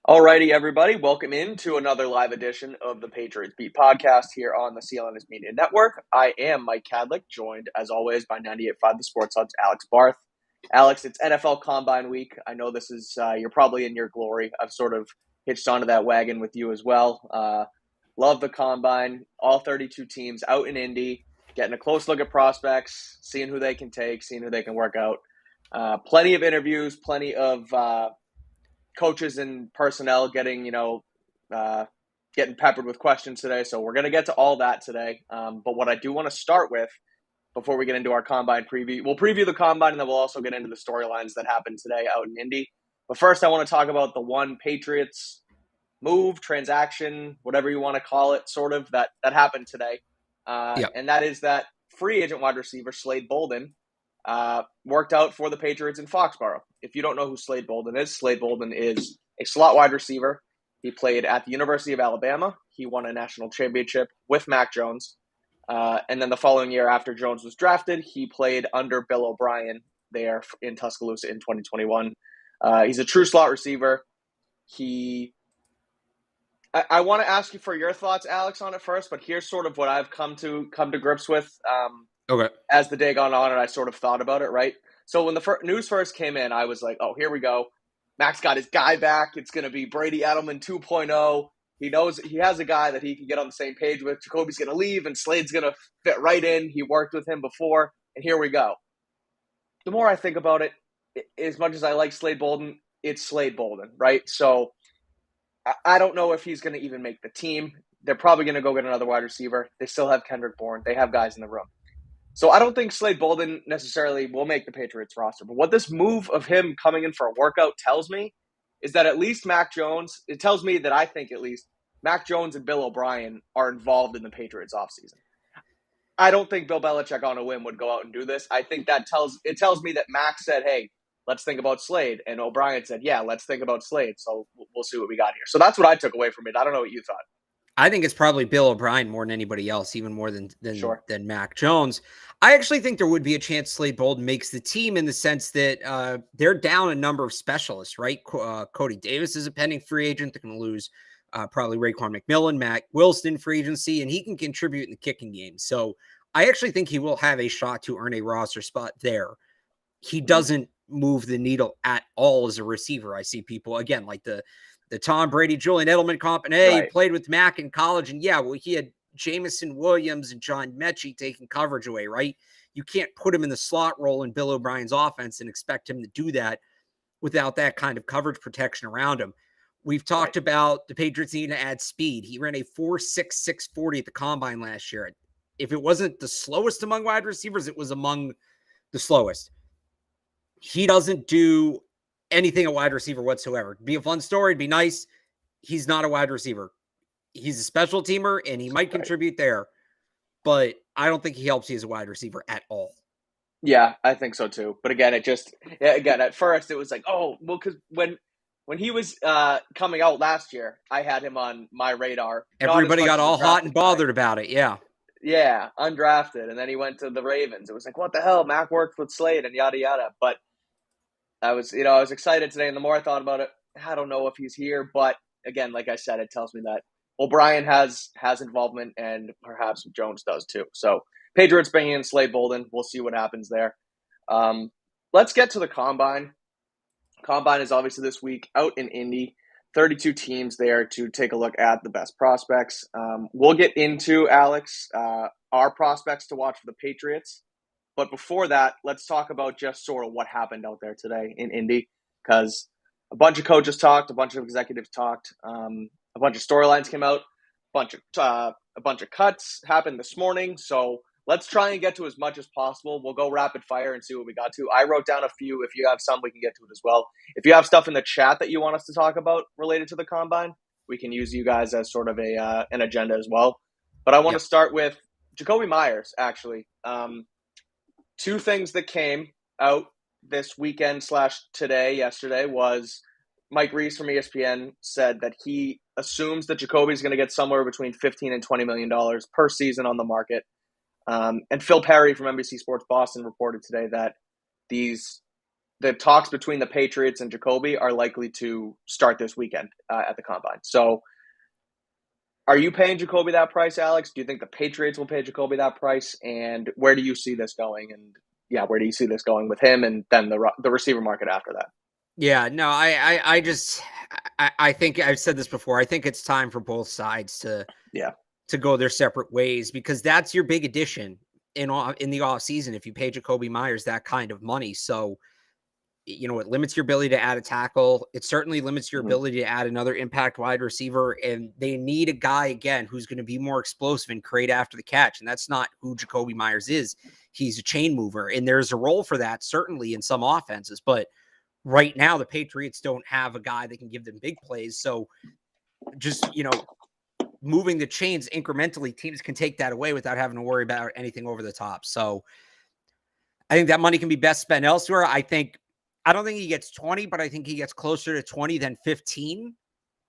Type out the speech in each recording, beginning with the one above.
Alrighty, everybody. Welcome into another live edition of the Patriots Beat podcast here on the CLNS Media Network. I am Mike Kadlick, joined as always by 98.5 The Sports Hub's Alex Barth. Alex, it's NFL Combine Week. I know this is you're probably in your glory. I've sort of hitched onto that wagon with you as well. Love the Combine. All 32 teams out in Indy, getting a close look at prospects, seeing who they can take, seeing who they can work out. Plenty of interviews, plenty of coaches and personnel getting peppered with questions today. So we're going to get to all that today. But what I do want to start with before we get into our Combine preview, we'll preview the Combine and then we'll also get into the storylines that happened today out in Indy. But first, I want to talk about the one Patriots move, transaction, whatever you want to call it, sort of, that happened today. And that is that free agent wide receiver, Slade Bolden, worked out for the Patriots in Foxborough. If you don't know who Slade Bolden is a slot wide receiver. He played at the University of Alabama. He won a national championship with Mac Jones. And then the following year after Jones was drafted, he played under Bill O'Brien there in Tuscaloosa in 2021. He's a true slot receiver. I want to ask you for your thoughts, Alex, on it first, but here's sort of what I've come to grips with as the day gone on, and I sort of thought about it, right? So when the news first came in, I was like, oh, here we go. Mac's got his guy back. It's going to be Brady Edelman 2.0. He knows he has a guy that he can get on the same page with. Jakobi's going to leave, and Slade's going to fit right in. He worked with him before, and here we go. The more I think about it, as much as I like Slade Bolden, it's Slade Bolden, right? So I don't know if he's going to even make the team. They're probably going to go get another wide receiver. They still have Kendrick Bourne. They have guys in the room. So I don't think Slade Bolden necessarily will make the Patriots roster. But what this move of him coming in for a workout tells me is that at least Mac Jones, it tells me that I think at least Mac Jones and Bill O'Brien are involved in the Patriots offseason. I don't think Bill Belichick on a whim would go out and do this. I think that tells me that Mac said, hey, let's think about Slade. And O'Brien said, yeah, let's think about Slade. So we'll see what we got here. So that's what I took away from it. I don't know what you thought. I think it's probably Bill O'Brien more than anybody else, even more than Sure. Mac Jones. I actually think there would be a chance Slade Bolden makes the team in the sense that they're down a number of specialists, right? Cody Davis is a pending free agent. They're going to lose probably Raekwon McMillan, Matt Wilson free agency, and he can contribute in the kicking game. So I actually think he will have a shot to earn a roster spot there. He doesn't move the needle at all as a receiver. I see people, again, like the Tom Brady, Julian Edelman comp, and he played with Mac in college, and he had Jamison Williams and John Mechie taking coverage away, right? You can't put him in the slot role in Bill O'Brien's offense and expect him to do that without that kind of coverage protection around him. We've talked about the Patriots needing to add speed. He ran a 4.6 640 at the Combine last year. If it wasn't the slowest among wide receivers, it was among the slowest. He doesn't do anything a wide receiver whatsoever. It'd be a fun story. It'd be nice. He's not a wide receiver. He's a special teamer, and he might contribute there, but I don't think he helps you as a wide receiver at all. Yeah, I think so too. But again, at first it was like, oh, well, because when he was coming out last year, I had him on my radar. Everybody got all hot and bothered about it. Yeah. Yeah, undrafted. And then he went to the Ravens. It was like, what the hell? Mac worked with Slade and yada, yada. But I was excited today. And the more I thought about it, I don't know if he's here. But again, like I said, it tells me that O'Brien has involvement and perhaps Jones does too. So Patriots bringing in Slade Bolden. We'll see what happens there. Let's get to the Combine. Combine is obviously this week out in Indy. 32 teams there to take a look at the best prospects. We'll get into, Alex, our prospects to watch for the Patriots. But before that, let's talk about just sort of what happened out there today in Indy, because a bunch of coaches talked, a bunch of executives talked, a bunch of storylines came out, a bunch of cuts happened this morning. So let's try and get to as much as possible. We'll go rapid fire and see what we got to. I wrote down a few. If you have some, we can get to it as well. If you have stuff in the chat that you want us to talk about related to the Combine, we can use you guys as sort of an agenda as well. But I want to start with Jakobi Meyers, actually. Two things that came out this weekend / yesterday was Mike Reese from ESPN said that he assumes that Jakobi is going to get somewhere between $15 and $20 million per season on the market. And Phil Perry from NBC Sports Boston reported today that these the talks between the Patriots and Jakobi are likely to start this weekend at the Combine. So are you paying Jakobi that price, Alex? Do you think the Patriots will pay Jakobi that price? And where do you see this going? And where do you see this going with him and then the receiver market after that? Yeah, no, I think I've said this before. I think it's time for both sides to go their separate ways, because that's your big addition in the offseason if you pay Jakobi Meyers that kind of money. So, it limits your ability to add a tackle. It certainly limits your ability to add another impact wide receiver. And they need a guy, again, who's going to be more explosive and create after the catch. And that's not who Jakobi Meyers is. He's a chain mover. And there's a role for that, certainly in some offenses. But right now, the Patriots don't have a guy that can give them big plays. So just, moving the chains incrementally, teams can take that away without having to worry about anything over the top. So I think that money can be best spent elsewhere. I don't think he gets 20, but I think he gets closer to 20 than 15.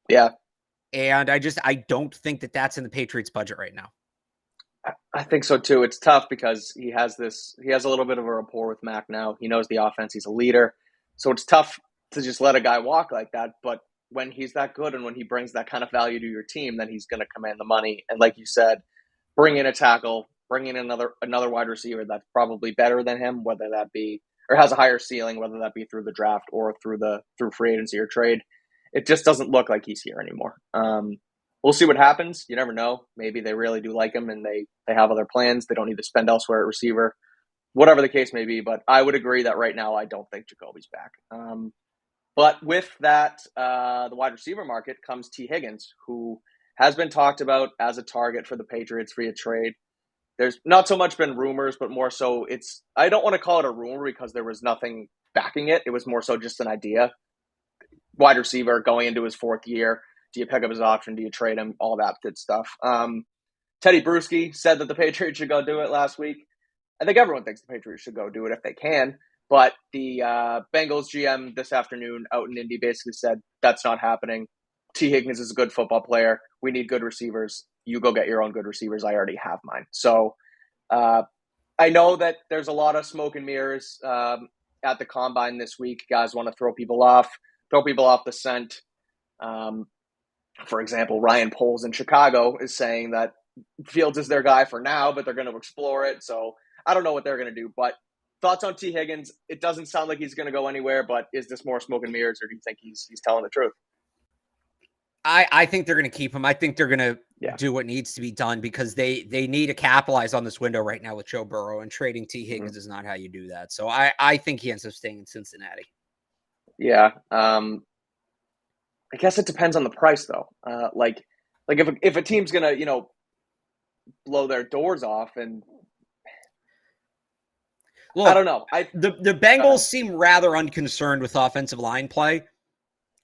Yeah. And I don't think that that's in the Patriots budget right now. I think so too. It's tough because he has a little bit of a rapport with Mac now. He knows the offense. He's a leader. So it's tough to just let a guy walk like that. But when he's that good and when he brings that kind of value to your team, then he's going to command the money. And like you said, bring in a tackle, bring in another wide receiver that's probably better than him, whether that be or has a higher ceiling, whether that be through the draft or through free agency or trade. It just doesn't look like he's here anymore. We'll see what happens. You never know. Maybe they really do like him and they have other plans. They don't need to spend elsewhere at receiver, whatever the case may be. But I would agree that right now I don't think Jakobi's back. But with that, the wide receiver market comes T. Higgins, who has been talked about as a target for the Patriots via trade. There's not so much been rumors, but more so I don't want to call it a rumor because there was nothing backing it. It was more so just an idea. Wide receiver going into his fourth year. Do you pick up his option? Do you trade him? All that good stuff. Teddy Bruschi said that the Patriots should go do it last week. I think everyone thinks the Patriots should go do it if they can. But the Bengals GM this afternoon out in Indy basically said that's not happening. T. Higgins is a good football player. We need good receivers. You go get your own good receivers. I already have mine. So I know that there's a lot of smoke and mirrors at the Combine this week. Guys want to throw people off the scent. For example, Ryan Poles in Chicago is saying that Fields is their guy for now, but they're going to explore it. So I don't know what they're going to do. But thoughts on T. Higgins? It doesn't sound like he's going to go anywhere, but is this more smoke and mirrors, or do you think he's telling the truth? I think they're going to keep him. I think they're going to do what needs to be done because they need to capitalize on this window right now with Joe Burrow, and trading T. Higgins is not how you do that. So I think he ends up staying in Cincinnati. Yeah. I guess it depends on the price though. Like if a team's going to, blow their doors off and look, I don't know. The Bengals seem rather unconcerned with offensive line play.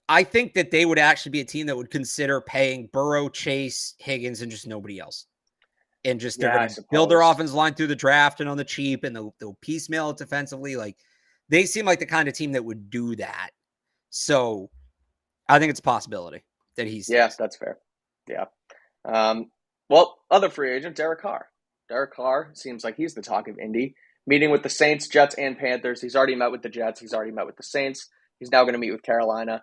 I think that they would actually be a team that would consider paying Burrow, Chase, Higgins, and just nobody else. And just they're going to build their offensive line through the draft and on the cheap, and they'll piecemeal it defensively. Like they seem like the kind of team that would do that. So I think it's a possibility that he's. Yes, that's fair. Yeah. Well, other free agent, Derek Carr. Derek Carr seems like he's the talk of Indy. Meeting with the Saints, Jets, and Panthers. He's already met with the Jets. He's already met with the Saints. He's now going to meet with Carolina.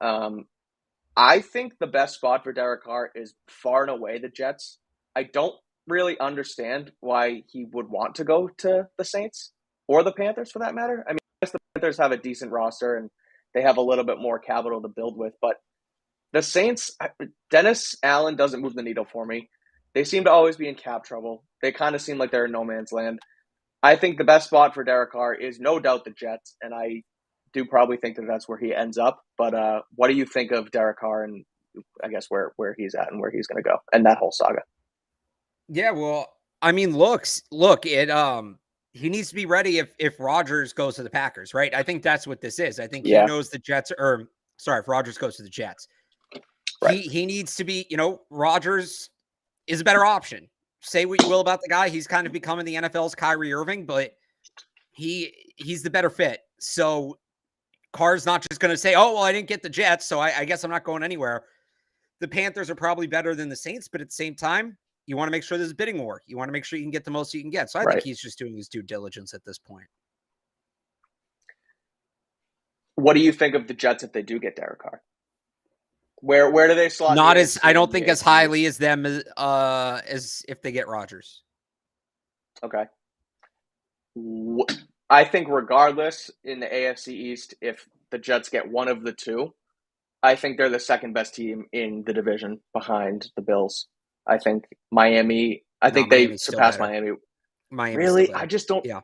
I think the best spot for Derek Carr is far and away the Jets. I don't really understand why he would want to go to the Saints or the Panthers for that matter. I mean, I guess the Panthers have a decent roster and they have a little bit more capital to build with, but the Saints, Dennis Allen doesn't move the needle for me. They seem to always be in cap trouble. They kind of seem like they're in no man's land. I think the best spot for Derek Carr is no doubt the Jets, and I do probably think that that's where he ends up. But what do you think of Derek Carr and I guess where he's at and where he's going to go and that whole saga? Yeah, well, I mean, look, he needs to be ready if Rodgers goes to the Packers, right? I think that's what this is. I think he knows the Jets if Rodgers goes to the Jets. Right. He needs to be, Rodgers is a better option. Say what you will about the guy. He's kind of becoming the NFL's Kyrie Irving, but he's the better fit. So Carr's not just going to say, oh, well, I didn't get the Jets, so I guess I'm not going anywhere. The Panthers are probably better than the Saints, but at the same time, you want to make sure there's a bidding war. You want to make sure you can get the most you can get. So I think he's just doing his due diligence at this point. What do you think of the Jets if they do get Derek Carr? Where do they slot? Not the as I don't think as highly as them as if they get Rodgers. Okay. I think regardless in the AFC East, if the Jets get one of the two, I think they're the second best team in the division behind the Bills. I think Miami. I think they surpassed Miami. Miami's really, I just don't. Yeah.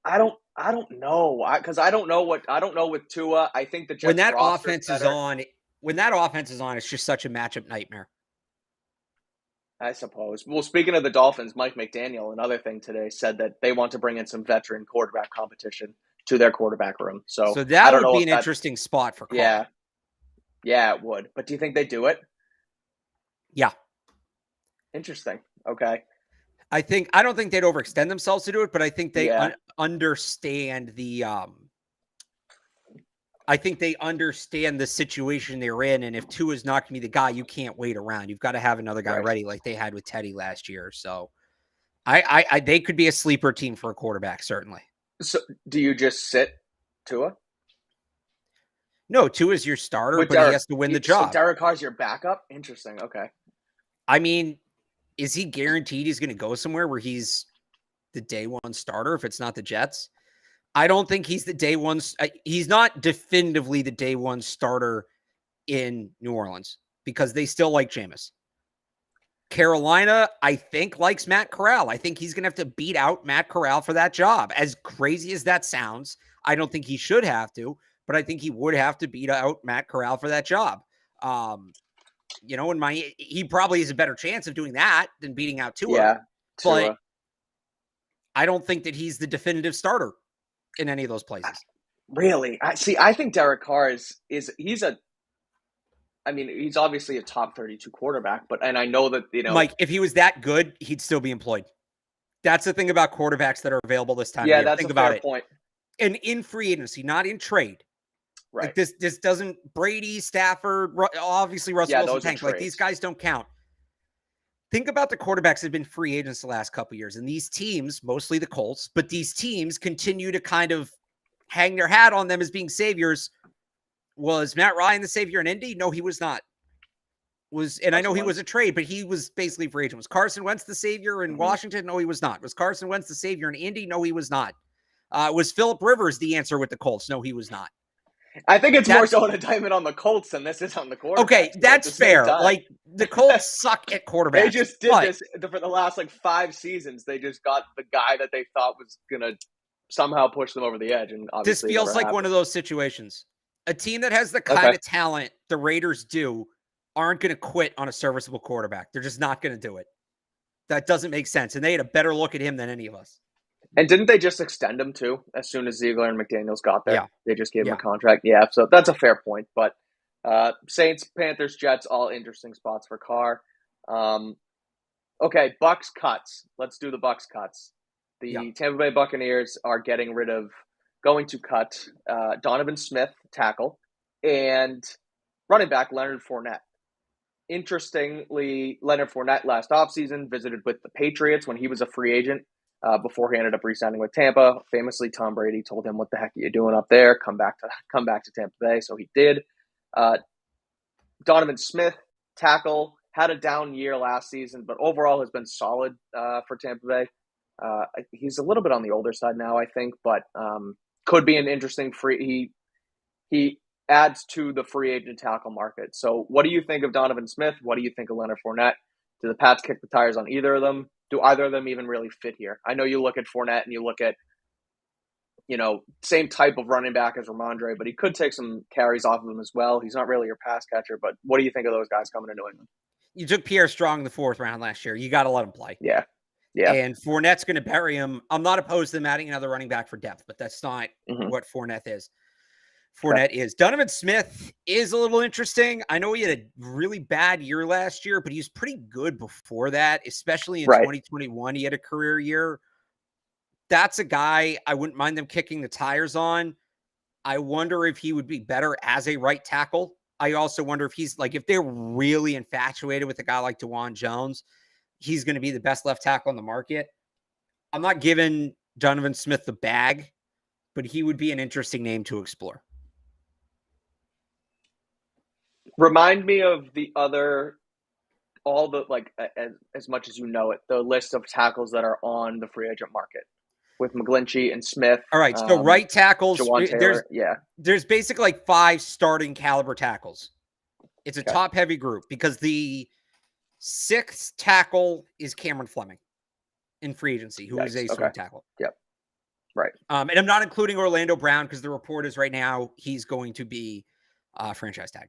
I don't know because I don't know with Tua. I think the Jets when that offense is on, it's just such a matchup nightmare. I suppose. Well, speaking of the Dolphins, Mike McDaniel, another thing today, said that they want to bring in some veteran quarterback competition to their quarterback room. So that would be an interesting spot for Carr. Yeah, it would. But do you think they do it? Yeah. Interesting. Okay. I don't think they'd overextend themselves to do it, but I think they understand the I think they understand the situation they're in, and if Tua is not going to be the guy, you can't wait around. You've got to have another guy ready, like they had with Teddy last year. So, they could be a sleeper team for a quarterback, certainly. So, do you just sit Tua? No, Tua's your starter, but he has to win the job. So Derek Carr's your backup? Interesting. Okay. I mean, is he guaranteed he's going to go somewhere where he's the day one starter if it's not the Jets? I don't think he's the day one. He's not definitively the day one starter in New Orleans because they still like Jameis. Carolina, I think, likes Matt Corral. I think he's going to have to beat out Matt Corral for that job. As crazy as that sounds, I don't think he should have to, but I think he would have to beat out Matt Corral for that job. He probably has a better chance of doing that than beating out Tua. Yeah, Tua. But I don't think that he's the definitive starter in any of those places. Really? I think Derek Carr he's obviously a top 32 quarterback, and I know that, Mike, if he was that good, he'd still be employed. That's the thing about quarterbacks that are available this time of year. That's Think a about fair point. And in free agency, not in trade. Right. Like this doesn't Brady, Stafford, obviously Russell Wilson, Tank. Like these guys don't count. Think about the quarterbacks that have been free agents the last couple of years. And these teams, mostly the Colts, but these teams continue to kind of hang their hat on them as being saviors. Was Matt Ryan the savior in Indy? No, he was not. I know he was a trade, but he was basically free agent. Was Carson Wentz the savior in Washington? No, he was not. Was Carson Wentz the savior in Indy? No, he was not. Was Phillip Rivers the answer with the Colts? No, he was not. I think it's more so an indictment on the Colts than this is on the quarterback. Okay, that's fair. Like, the Colts suck at quarterback. They just did this for the last 5 seasons. They just got the guy that they thought was going to somehow push them over the edge. And obviously this feels like one of those situations. A team that has the kind of talent the Raiders do aren't going to quit on a serviceable quarterback. They're just not going to do it. That doesn't make sense. And they had a better look at him than any of us. And didn't they just extend him too? As soon as Ziegler and McDaniels got there, yeah. They just gave him a contract. Yeah, so that's a fair point. But Saints, Panthers, Jets, all interesting spots for Carr. Okay, Bucs cuts. Let's do the Bucs cuts. The Tampa Bay Buccaneers are going to cut Donovan Smith, tackle, and running back Leonard Fournette. Interestingly, Leonard Fournette last offseason visited with the Patriots when he was a free agent before he ended up re-signing with Tampa. Famously, Tom Brady told him, "What the heck are you doing up there? Come back to Tampa Bay." So he did. Donovan Smith, tackle, had a down year last season, but overall has been solid for Tampa Bay. He's a little bit on the older side now, I think, but could be an interesting free. He adds to the free agent tackle market. So what do you think of Donovan Smith? What do you think of Leonard Fournette? Do the Pats kick the tires on either of them? Do either of them even really fit here? I know you look at Fournette and you look at, same type of running back as Ramondre, but he could take some carries off of him as well. He's not really your pass catcher, but what do you think of those guys coming to New England? You took Pierre Strong in the 4th round last year. You got to let him play. Yeah. And Fournette's going to bury him. I'm not opposed to them adding another running back for depth, but that's not what Fournette is. Donovan Smith is a little interesting. I know he had a really bad year last year, but he was pretty good before that, especially in 2021. He had a career year. That's a guy I wouldn't mind them kicking the tires on. I wonder if he would be better as a right tackle. I also wonder if if they're really infatuated with a guy like DeJuan Jones, he's going to be the best left tackle on the market. I'm not giving Donovan Smith the bag, but he would be an interesting name to explore. Remind me of as much as you know it, the list of tackles that are on the free agent market with McGlinchey and Smith. All right, so right tackles, Jawan Taylor, there's basically like 5 starting caliber tackles. It's a Okay. top heavy group because the 6th tackle is Cameron Fleming in free agency, who is a swing tackle. Yep. Right. And I'm not including Orlando Brown because the report is right now he's going to be franchise tag.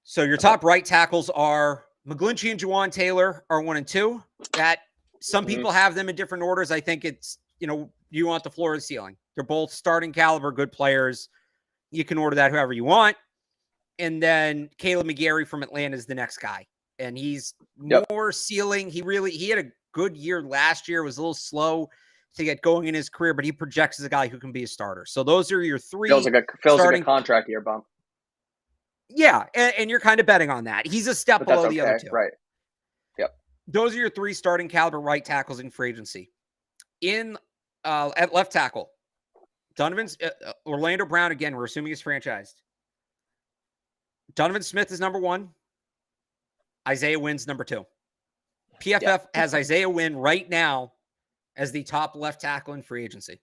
So your top right tackles are McGlinchey and Jawan Taylor are 1 and 2. That some people have them in different orders. I think it's, you want the floor or the ceiling. They're both starting caliber, good players. You can order that however you want. And then Caleb McGarry from Atlanta is the next guy. And he's more ceiling. He had a good year last year. It was a little slow to get going in his career, but he projects as a guy who can be a starter. So those are your 3. Feels like a contract year bump. Yeah, and you're kind of betting on that. He's a step below the other 2. Right. Yep. Those are your 3 starting caliber right tackles in free agency. At left tackle, Donovan's Orlando Brown, again, we're assuming he's franchised. Donovan Smith is number 1. Isaiah Wynn's number 2. PFF has Isaiah Wynn right now as the top left tackle in free agency.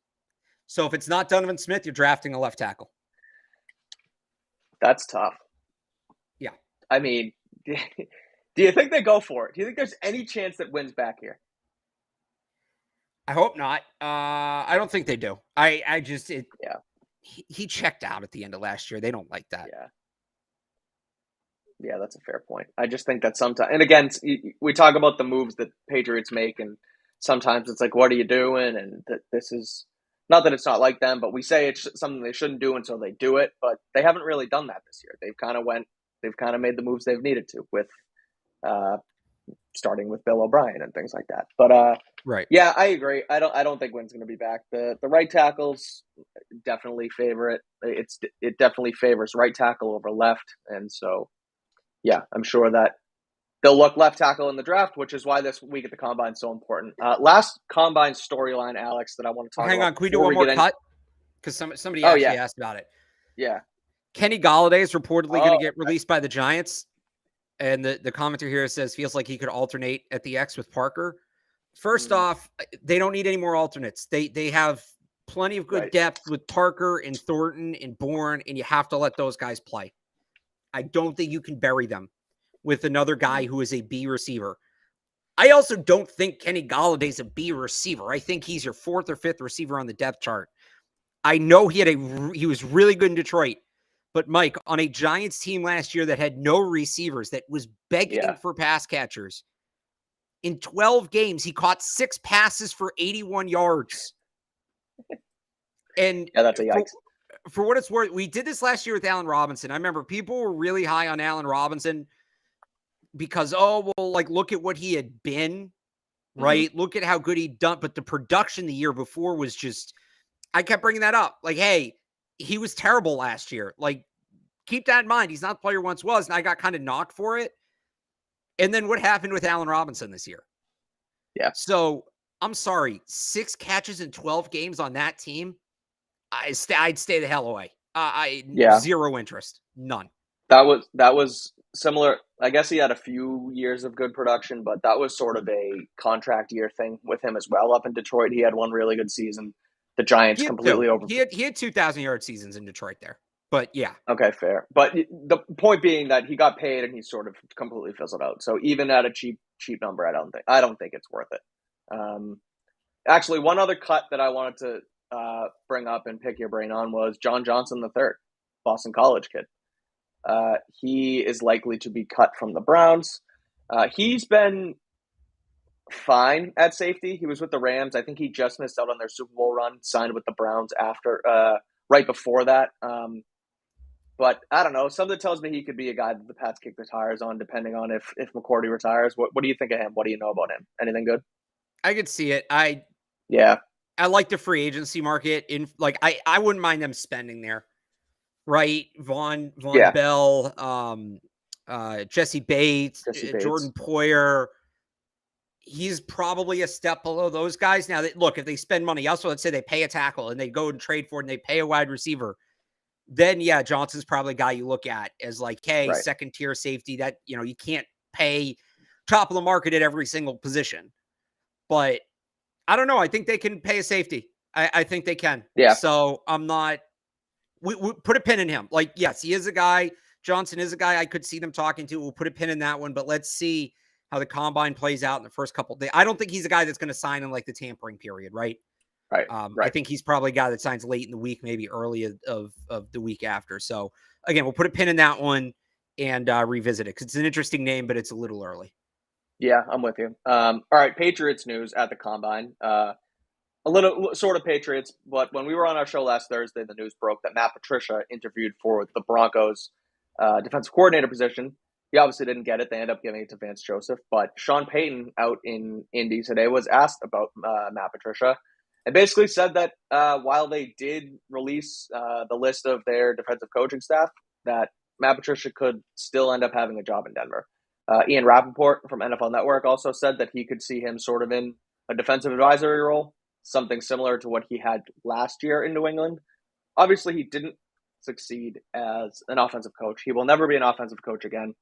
So if it's not Donovan Smith, you're drafting a left tackle. That's tough. Yeah. I mean, do you think they go for it? Do you think there's any chance that Wynn's back here? I hope not. I don't think they do. He checked out at the end of last year. They don't like that. Yeah, that's a fair point. I just think that sometimes, and again, we talk about the moves that Patriots make, and sometimes it's like, what are you doing? And this is not that it's not like them, but we say it's something they shouldn't do until they do it. But they haven't really done that this year. They've kind of made the moves they've needed to with, starting with Bill O'Brien and things like that. But right, yeah, I agree. I don't think Wynn's going to be back. The right tackles definitely favor it. It definitely favors right tackle over left, and so. Yeah, I'm sure that they'll look left tackle in the draft, which is why this week at the Combine is so important. Last Combine storyline, Alex, that I want to talk about. Hang on, can we do one more cut? Because somebody asked about it. Yeah. Kenny Golladay is reportedly going to get released by the Giants. And the commenter here says, feels like he could alternate at the X with Parker. First off, they don't need any more alternates. They have plenty of good depth with Parker and Thornton and Bourne, and you have to let those guys play. I don't think you can bury them with another guy who is a B receiver. I also don't think Kenny Galladay's a B receiver. I think he's your 4th or 5th receiver on the depth chart. I know he was really good in Detroit, but Mike, on a Giants team last year that had no receivers, that was begging for pass catchers, in 12 games, he caught 6 passes for 81 yards. And that's a yikes. For what it's worth, we did this last year with Allen Robinson. I remember people were really high on Allen Robinson because, look at what he had been, right? Mm-hmm. Look at how good he'd done. But the production the year before was just, I kept bringing that up. Like, hey, he was terrible last year. Like, keep that in mind. He's not the player he once was. And I got kind of knocked for it. And then what happened with Allen Robinson this year? Yeah. So I'm sorry, 6 catches in 12 games on that team. I'd stay the hell away. Zero interest, none. That was similar. I guess he had a few years of good production, but that was sort of a contract year thing with him as well. Up in Detroit, he had one really good season. The Giants completely over. He had 2,000-yard seasons in Detroit there, but yeah. Okay, fair. But the point being that he got paid and he sort of completely fizzled out. So even at a cheap number, I don't think it's worth it. Actually, one other cut that I wanted to bring up and pick your brain on was John Johnson III, Boston College kid. He is likely to be cut from the Browns. He's been fine at safety. He was with the Rams. I think he just missed out on their Super Bowl run, signed with the Browns right before that. But I don't know. Something tells me he could be a guy that the Pats kick the tires on, depending on if McCourty retires. What do you think of him? What do you know about him? Anything good? I could see it. I like the free agency market. I wouldn't mind them spending there, right? Vaughn Bell, Jesse Bates, Jordan Poyer. He's probably a step below those guys. Now, look, if they spend money, also let's say they pay a tackle and they go and trade for it and they pay a wide receiver. then yeah, Johnson's probably a guy you look at as like, hey, Right. second tier safety that, you can't pay top of the market at every single position. But I don't know. I think they can pay a safety. I think they can. Yeah. So I'm not, we put a pin in him. Like, yes, he is a guy. Johnson is a guy I could see them talking to. We'll put a pin in that one, but let's see how the combine plays out in the first couple of days. I don't think he's a guy that's going to sign in like the tampering period, right? Right. I think he's probably a guy that signs late in the week, maybe early of the week after. So again, we'll put a pin in that one and revisit it because it's an interesting name, but it's a little early. Yeah, I'm with you. All right, Patriots news at the combine. A little sort of Patriots, but when we were on our show last Thursday, the news broke that Matt Patricia interviewed for the Broncos defensive coordinator position. He obviously didn't get it. They ended up giving it to Vance Joseph. But Sean Payton out in Indy today was asked about Matt Patricia and basically said that while they did release the list of their defensive coaching staff, that Matt Patricia could still end up having a job in Denver. Ian Rappaport from NFL Network also said that he could see him sort of in a defensive advisory role, something similar to what he had last year in New England. Obviously, he didn't succeed as an offensive coach. He will never be an offensive coach again.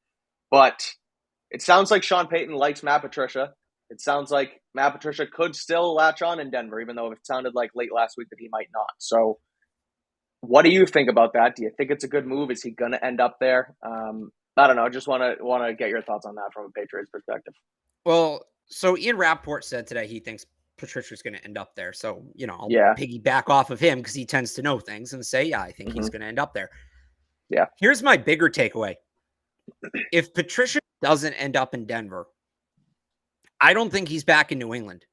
But it sounds like Sean Payton likes Matt Patricia. It sounds like Matt Patricia could still latch on in Denver, even though it sounded like late last week that he might not. So what do you think about that? Do you think it's a good move? Is he going to end up there? I don't know. I just want to get your thoughts on that from a Patriots perspective. Well, so Ian Rappaport said today he thinks Patricia's going to end up there. So, I'll piggyback off of him because he tends to know things and say, yeah, I think he's going to end up there. Yeah. Here's my bigger takeaway. If Patricia doesn't end up in Denver, I don't think he's back in New England.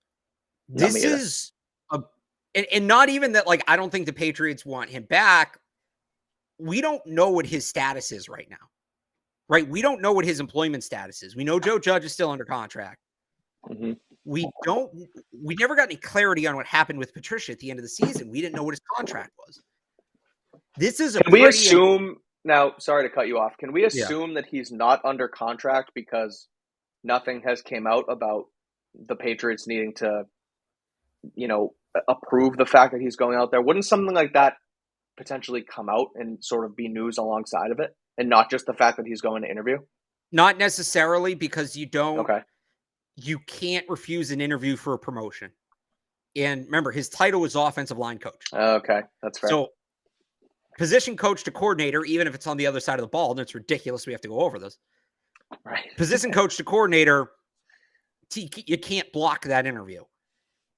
This is and not even that, like, I don't think the Patriots want him back. We don't know what his status is right now, right? We don't know what his employment status is. We know Joe Judge is still under contract. Mm-hmm. We never got any clarity on what happened with Patricia at the end of the season. We didn't know what his contract was. This is Can we assume now, sorry to cut you off. Can we assume that he's not under contract because nothing has came out about the Patriots needing to, approve the fact that he's going out there? Wouldn't something like that potentially come out and sort of be news alongside of it and not just the fact that he's going to interview? Not necessarily, because you don't. Okay. You can't refuse an interview for a promotion. And remember, his title was offensive line coach. Okay, that's fair. So position coach to coordinator, even if it's on the other side of the ball, and it's ridiculous we have to go over this. Right. Position coach to coordinator, you can't block that interview.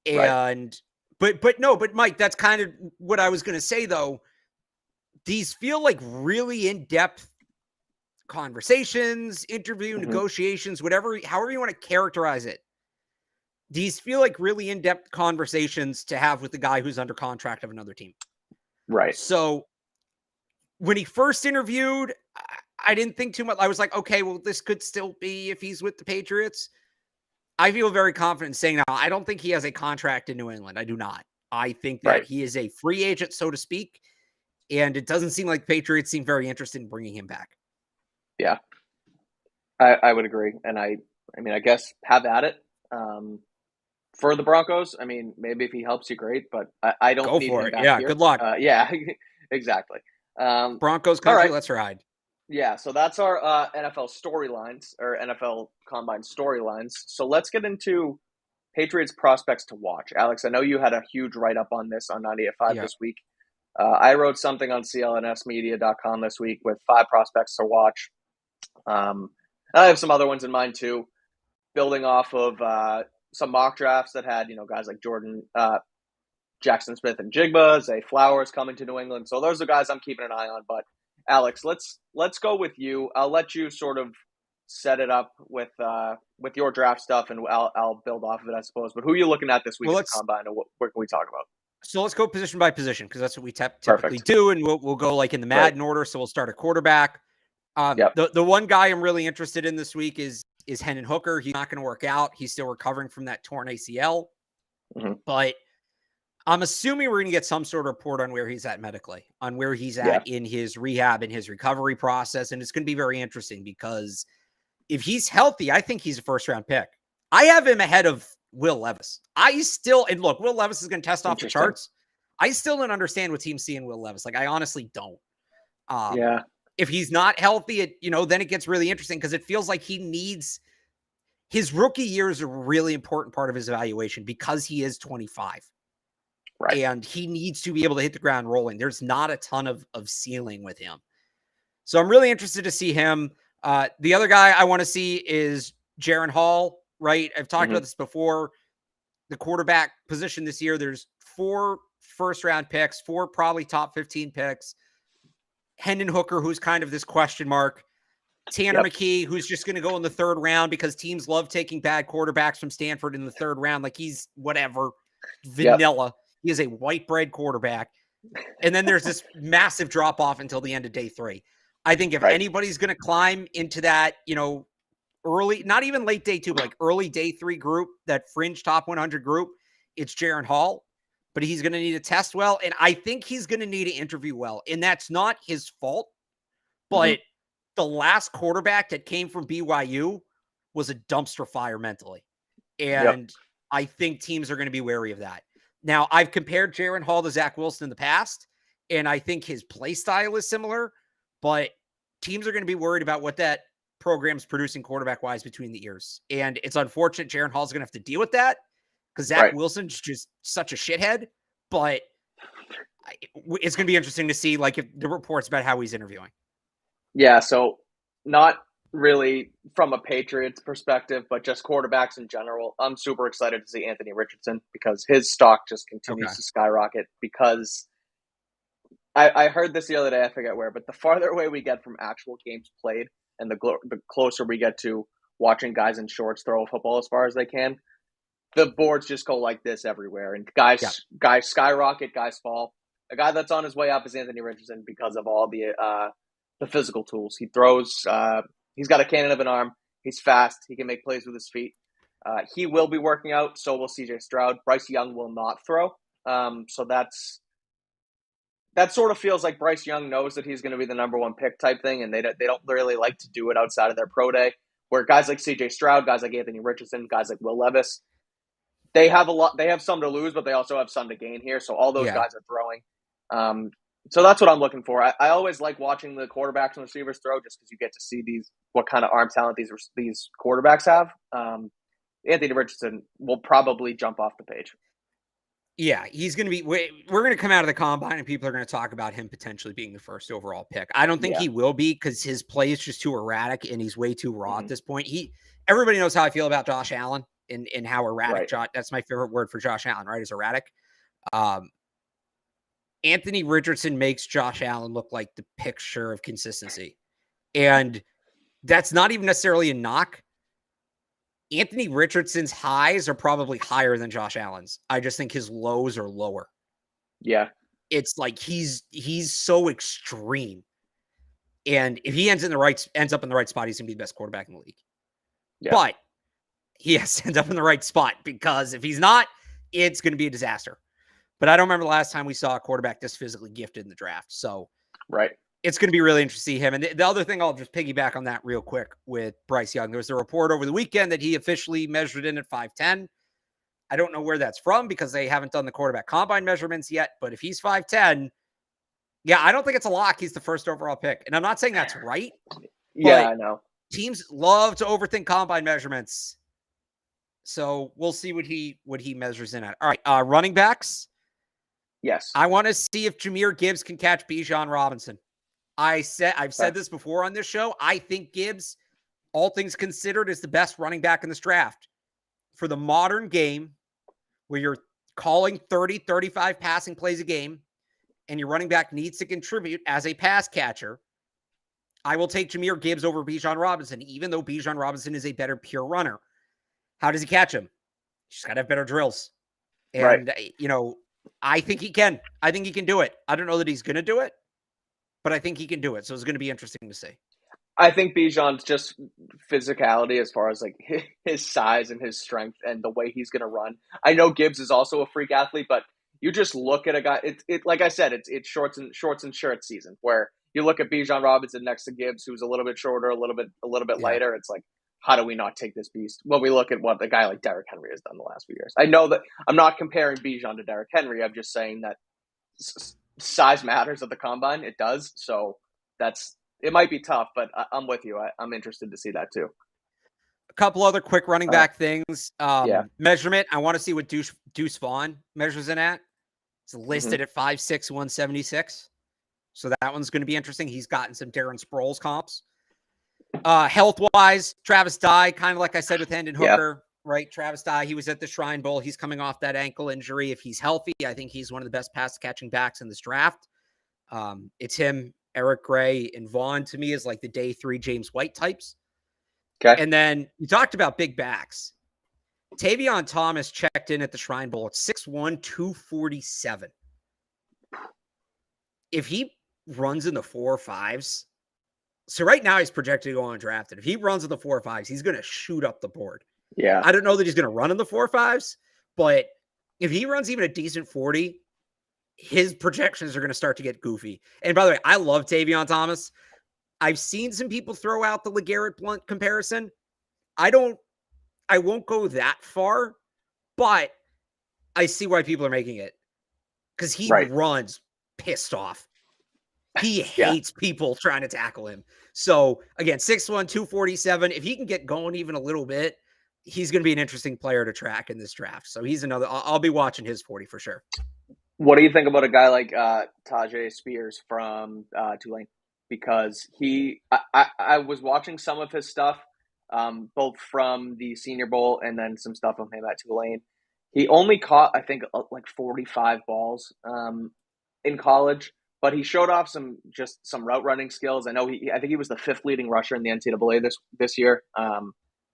And but Mike, that's kind of what I was going to say, though. These feel like really in-depth conversations, interview, negotiations, however you want to characterize it. These feel like really in-depth conversations to have with the guy who's under contract of another team. Right. So when he first interviewed, I didn't think too much. I was like, okay, well, this could still be if he's with the Patriots. I feel very confident saying now, I don't think he has a contract in New England. I do not. I think that he is a free agent, so to speak. And it doesn't seem like the Patriots seem very interested in bringing him back. Yeah, I would agree. And I guess have at it. For the Broncos, maybe if he helps you, great, but I don't go need for him it. back Yeah, here. good luck. Yeah, exactly. Broncos country, let's ride. Yeah, so that's our NFL storylines, or NFL Combine storylines. So let's get into Patriots prospects to watch. Alex, I know you had a huge write-up on this on 98.5 this week. I wrote something on CLNSmedia.com this week with 5 prospects to watch. I have some other ones in mind too, building off of some mock drafts that had, guys like Jordan, Jackson Smith and Jigba, Zay Flowers coming to New England. So those are guys I'm keeping an eye on. But Alex, let's go with you. I'll let you sort of set it up with your draft stuff, and I'll build off of it, I suppose. But who are you looking at this week at the Combine, and what can we talk about? So let's go position by position, because that's what we typically do, and we'll go like in the Madden order. So we'll start at quarterback. The one guy I'm really interested in this week is Hendon Hooker. He's not going to work out. He's still recovering from that torn ACL. But I'm assuming we're going to get some sort of report on where he's at medically, on where he's at in his rehab and his recovery process. And it's going to be very interesting, because if he's healthy, I think he's a first-round pick. I have him ahead of Will Levis. And look, Will Levis is going to test off the charts. I still don't understand what teams see in Will Levis. Like, I honestly don't. Yeah. If he's not healthy, then it gets really interesting because it feels like he needs his rookie year is a really important part of his evaluation because he is 25. Right. And he needs to be able to hit the ground rolling. There's not a ton of ceiling with him. So I'm really interested to see him. The other guy I want to see is Jaren Hall, right? I've talked about this before. The quarterback position this year, there's 4 first-round picks, 4 probably top 15 picks. Hendon Hooker, who's kind of this question mark. Tanner McKee, who's just going to go in the 3rd round because teams love taking bad quarterbacks from Stanford in the 3rd round. Like he's whatever, vanilla. Yep. He is a white bread quarterback. And then there's this massive drop off until the end of day 3. I think if anybody's going to climb into that, early, not even late day 2, but like early day 3 group, that fringe top 100 group, it's Jaren Hall. But he's going to need to test well. And I think he's going to need to interview well. And that's not his fault. But the last quarterback that came from BYU was a dumpster fire mentally. And I think teams are going to be wary of that. Now, I've compared Jaren Hall to Zach Wilson in the past, and I think his play style is similar, but teams are going to be worried about what that program's producing quarterback-wise between the ears. And it's unfortunate Jaren Hall's going to have to deal with that because Zach Wilson's just such a shithead, but it's going to be interesting to see like if the reports about how he's interviewing. Yeah, so not really from a Patriots perspective, but just quarterbacks in general. I'm super excited to see Anthony Richardson because his stock just continues to skyrocket because I heard this the other day, I forget where, but the farther away we get from actual games played and the closer we get to watching guys in shorts throw a football as far as they can, the boards just go like this everywhere. And guys skyrocket, guys fall. A guy that's on his way up is Anthony Richardson because of all the physical tools. He throws, he's got a cannon of an arm. He's fast. He can make plays with his feet. He will be working out. So will CJ Stroud. Bryce Young will not throw. So that sort of feels like Bryce Young knows that he's going to be the number 1 pick type thing. And they don't really like to do it outside of their pro day, where guys like CJ Stroud, guys like Anthony Richardson, guys like Will Levis, they have some to lose, but they also have some to gain here. So all those guys are throwing. So that's what I'm looking for. I always like watching the quarterbacks and receivers throw just because you get to see what kind of arm talent these quarterbacks have. Anthony Richardson will probably jump off the page. Yeah, he's going to be – we're going to come out of the combine and people are going to talk about him potentially being the 1st overall pick. I don't think he will be because his play is just too erratic and he's way too raw at this point. Everybody knows how I feel about Josh Allen and how erratic that's my favorite word for Josh Allen, right, is erratic. Anthony Richardson makes Josh Allen look like the picture of consistency. And that's not even necessarily a knock. Anthony Richardson's highs are probably higher than Josh Allen's. I just think his lows are lower. Yeah. It's like he's so extreme. And if he ends up in the right spot, he's going to be the best quarterback in the league. Yeah. But he has to end up in the right spot because if he's not, it's going to be a disaster. But I don't remember the last time we saw a quarterback this physically gifted in the draft. So it's going to be really interesting to see him. And the other thing, I'll just piggyback on that real quick with Bryce Young. There was a report over the weekend that he officially measured in at 5'10". I don't know where that's from because they haven't done the quarterback combine measurements yet. But if he's 5'10", I don't think it's a lock. He's the 1st overall pick. And I'm not saying that's right. Yeah, I know. Teams love to overthink combine measurements. So we'll see what he measures in at. All right, running backs. Yes. I want to see if Jahmyr Gibbs can catch Bijan Robinson. I've said this before on this show. I think Gibbs, all things considered, is the best running back in this draft. For the modern game, where you're calling 30, 35 passing plays a game, and your running back needs to contribute as a pass catcher, I will take Jahmyr Gibbs over Bijan Robinson, even though Bijan Robinson is a better pure runner. How does he catch him? He's got to have better drills. And, I think he can. I think he can do it. I don't know that he's going to do it, but I think he can do it. So it's going to be interesting to see. I think Bijan's just physicality as far as like his size and his strength and the way he's going to run. I know Gibbs is also a freak athlete, but you just look at a guy. It like I said, it's shorts and shirts season where you look at Bijan Robinson next to Gibbs, who's a little bit shorter, a little bit lighter. It's like, how do we not take this beast? Well, we look at what a guy like Derrick Henry has done the last few years. I know that I'm not comparing Bijan to Derrick Henry. I'm just saying that size matters at the combine. It does. So it might be tough, but I'm with you. I'm interested to see that too. A couple other quick running back things. Yeah. Measurement. I want to see what Deuce Vaughn measures in at. It's listed at 5'6", 176. So that one's going to be interesting. He's gotten some Darren Sproles comps. Health-wise, Travis Dye, kind of like I said with Hendon Hooker, right? Travis Dye, he was at the Shrine Bowl. He's coming off that ankle injury. If he's healthy, I think he's one of the best pass-catching backs in this draft. It's him, Eric Gray, and Vaughn, to me, is like the day 3 James White types. Okay. And then you talked about big backs. Tavion Thomas checked in at the Shrine Bowl at 6'1", 247. If he runs in the 4.5s, so right now he's projected to go undrafted. If he runs in the 4.5s, he's going to shoot up the board. Yeah. I don't know that he's going to run in the 4.5s, but if he runs even a decent 40, his projections are going to start to get goofy. And by the way, I love Tavion Thomas. I've seen some people throw out the LeGarrette Blount comparison. I won't go that far, but I see why people are making it. Because he runs pissed off. He hates people trying to tackle him. So, again, 6'1", 247. If he can get going even a little bit, he's going to be an interesting player to track in this draft. So he's another – I'll be watching his 40 for sure. What do you think about a guy like Tajay Spears from Tulane? Because I was watching some of his stuff, both from the Senior Bowl and then some stuff of him at Tulane. He only caught, I think, like 45 balls in college, but he showed off some route running skills. I think he was the 5th leading rusher in the NCAA this year.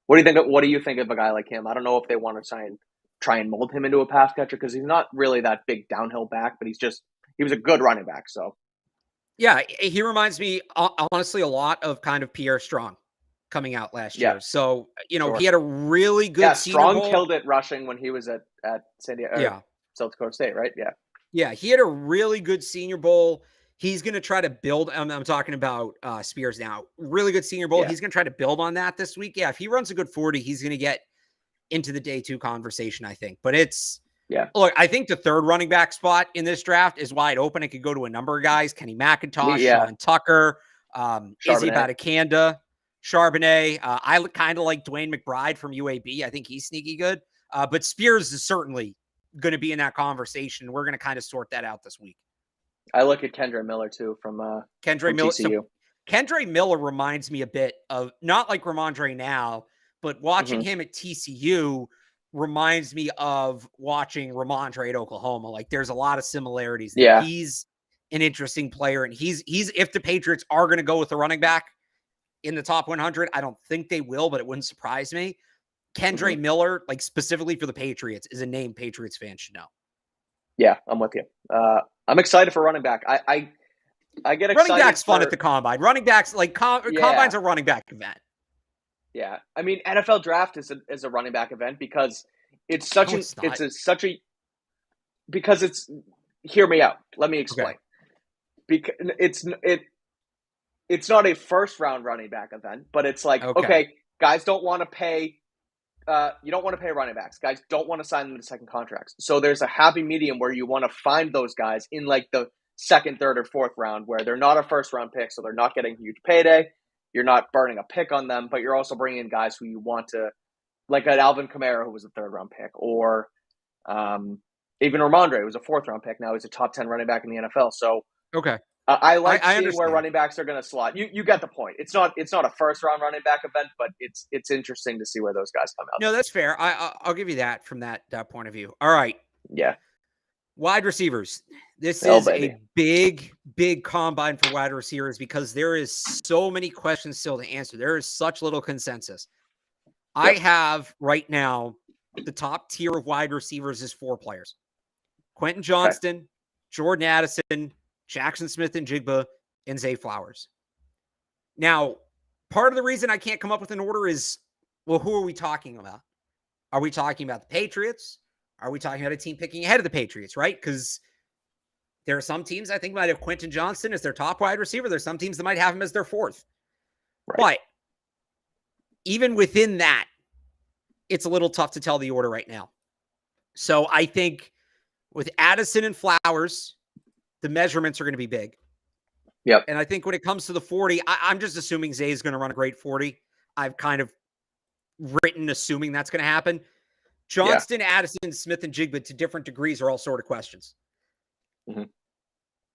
What do you think of a guy like him? I don't know if they want to try and mold him into a pass catcher because he's not really that big downhill back, but he was a good running back. So. Yeah, he reminds me, honestly, a lot of kind of Pierre Strong coming out last year. So, he had a really good Senior Strong Bowl. killed it rushing when he was at San Diego, South Dakota State, right? Yeah, he had a really good Senior Bowl. He's going to try to build. I'm talking about Spears now. Really good Senior Bowl. Yeah. He's going to try to build on that this week. Yeah, if he runs a good 40, he's going to get into the day 2 conversation, I think. But look, I think the 3rd running back spot in this draft is wide open. It could go to a number of guys: Kenny McIntosh, Sean Tucker, Izzy Badakanda, Charbonnet. I kind of like Dwayne McBride from UAB. I think he's sneaky good. But Spears is certainly going to be in that conversation. We're going to kind of sort that out this week. I look at Kendre Miller too from TCU. So Kendre Miller reminds me a bit of, not like Ramondre now, but watching him at TCU reminds me of watching Ramondre at Oklahoma. Like, there's a lot of similarities there. Yeah. He's an interesting player, and he's if the Patriots are going to go with the running back in the top 100, I don't think they will, but it wouldn't surprise me. Kendre Miller, like specifically for the Patriots, is a name Patriots fans should know. Yeah, I'm with you. I'm excited for running back. I get excited. Running back's fun at the combine. Running backs, like combine's a running back event. Yeah, I mean, NFL draft is a running back event because it's such because it's. Hear me out. Let me explain. Okay. Because it's not a first round running back event, but it's like okay guys don't want to pay. You don't want to pay running backs. Guys don't want to sign them to second contracts. So there's a happy medium where you want to find those guys in like the 2nd, 3rd, or 4th round where they're not a first round pick, so they're not getting a huge payday. You're not burning a pick on them, but you're also bringing in guys who you want to, like an Alvin Kamara, who was a 3rd round pick, or even Ramondre, who was a 4th round pick. Now he's a top 10 running back in the NFL. So I like seeing where running backs are going to slot. You get the point. It's not a first round running back event, but it's interesting to see where those guys come out. No, that's fair. I'll give you that from that point of view. All right. Yeah. Wide receivers. This is a big combine for wide receivers because there is so many questions still to answer. There is such little consensus. Yep. I have right now the top tier of wide receivers is 4 players: Quentin Johnston, Jordan Addison, Jackson Smith-Njigba, and Zay Flowers. Now, part of the reason I can't come up with an order is, well, who are we talking about? Are we talking about the Patriots? Are we talking about a team picking ahead of the Patriots, right? Because there are some teams I think might have Quentin Johnston as their top wide receiver. There's some teams that might have him as their 4th. Right. But even within that, it's a little tough to tell the order right now. So I think with Addison and Flowers, the measurements are going to be big. Yep. And I think when it comes to the 40, I'm just assuming Zay is going to run a great 40. I've kind of written assuming that's going to happen. Johnston, Addison, Smith, and Jigba to different degrees are all sort of questions. Mm-hmm.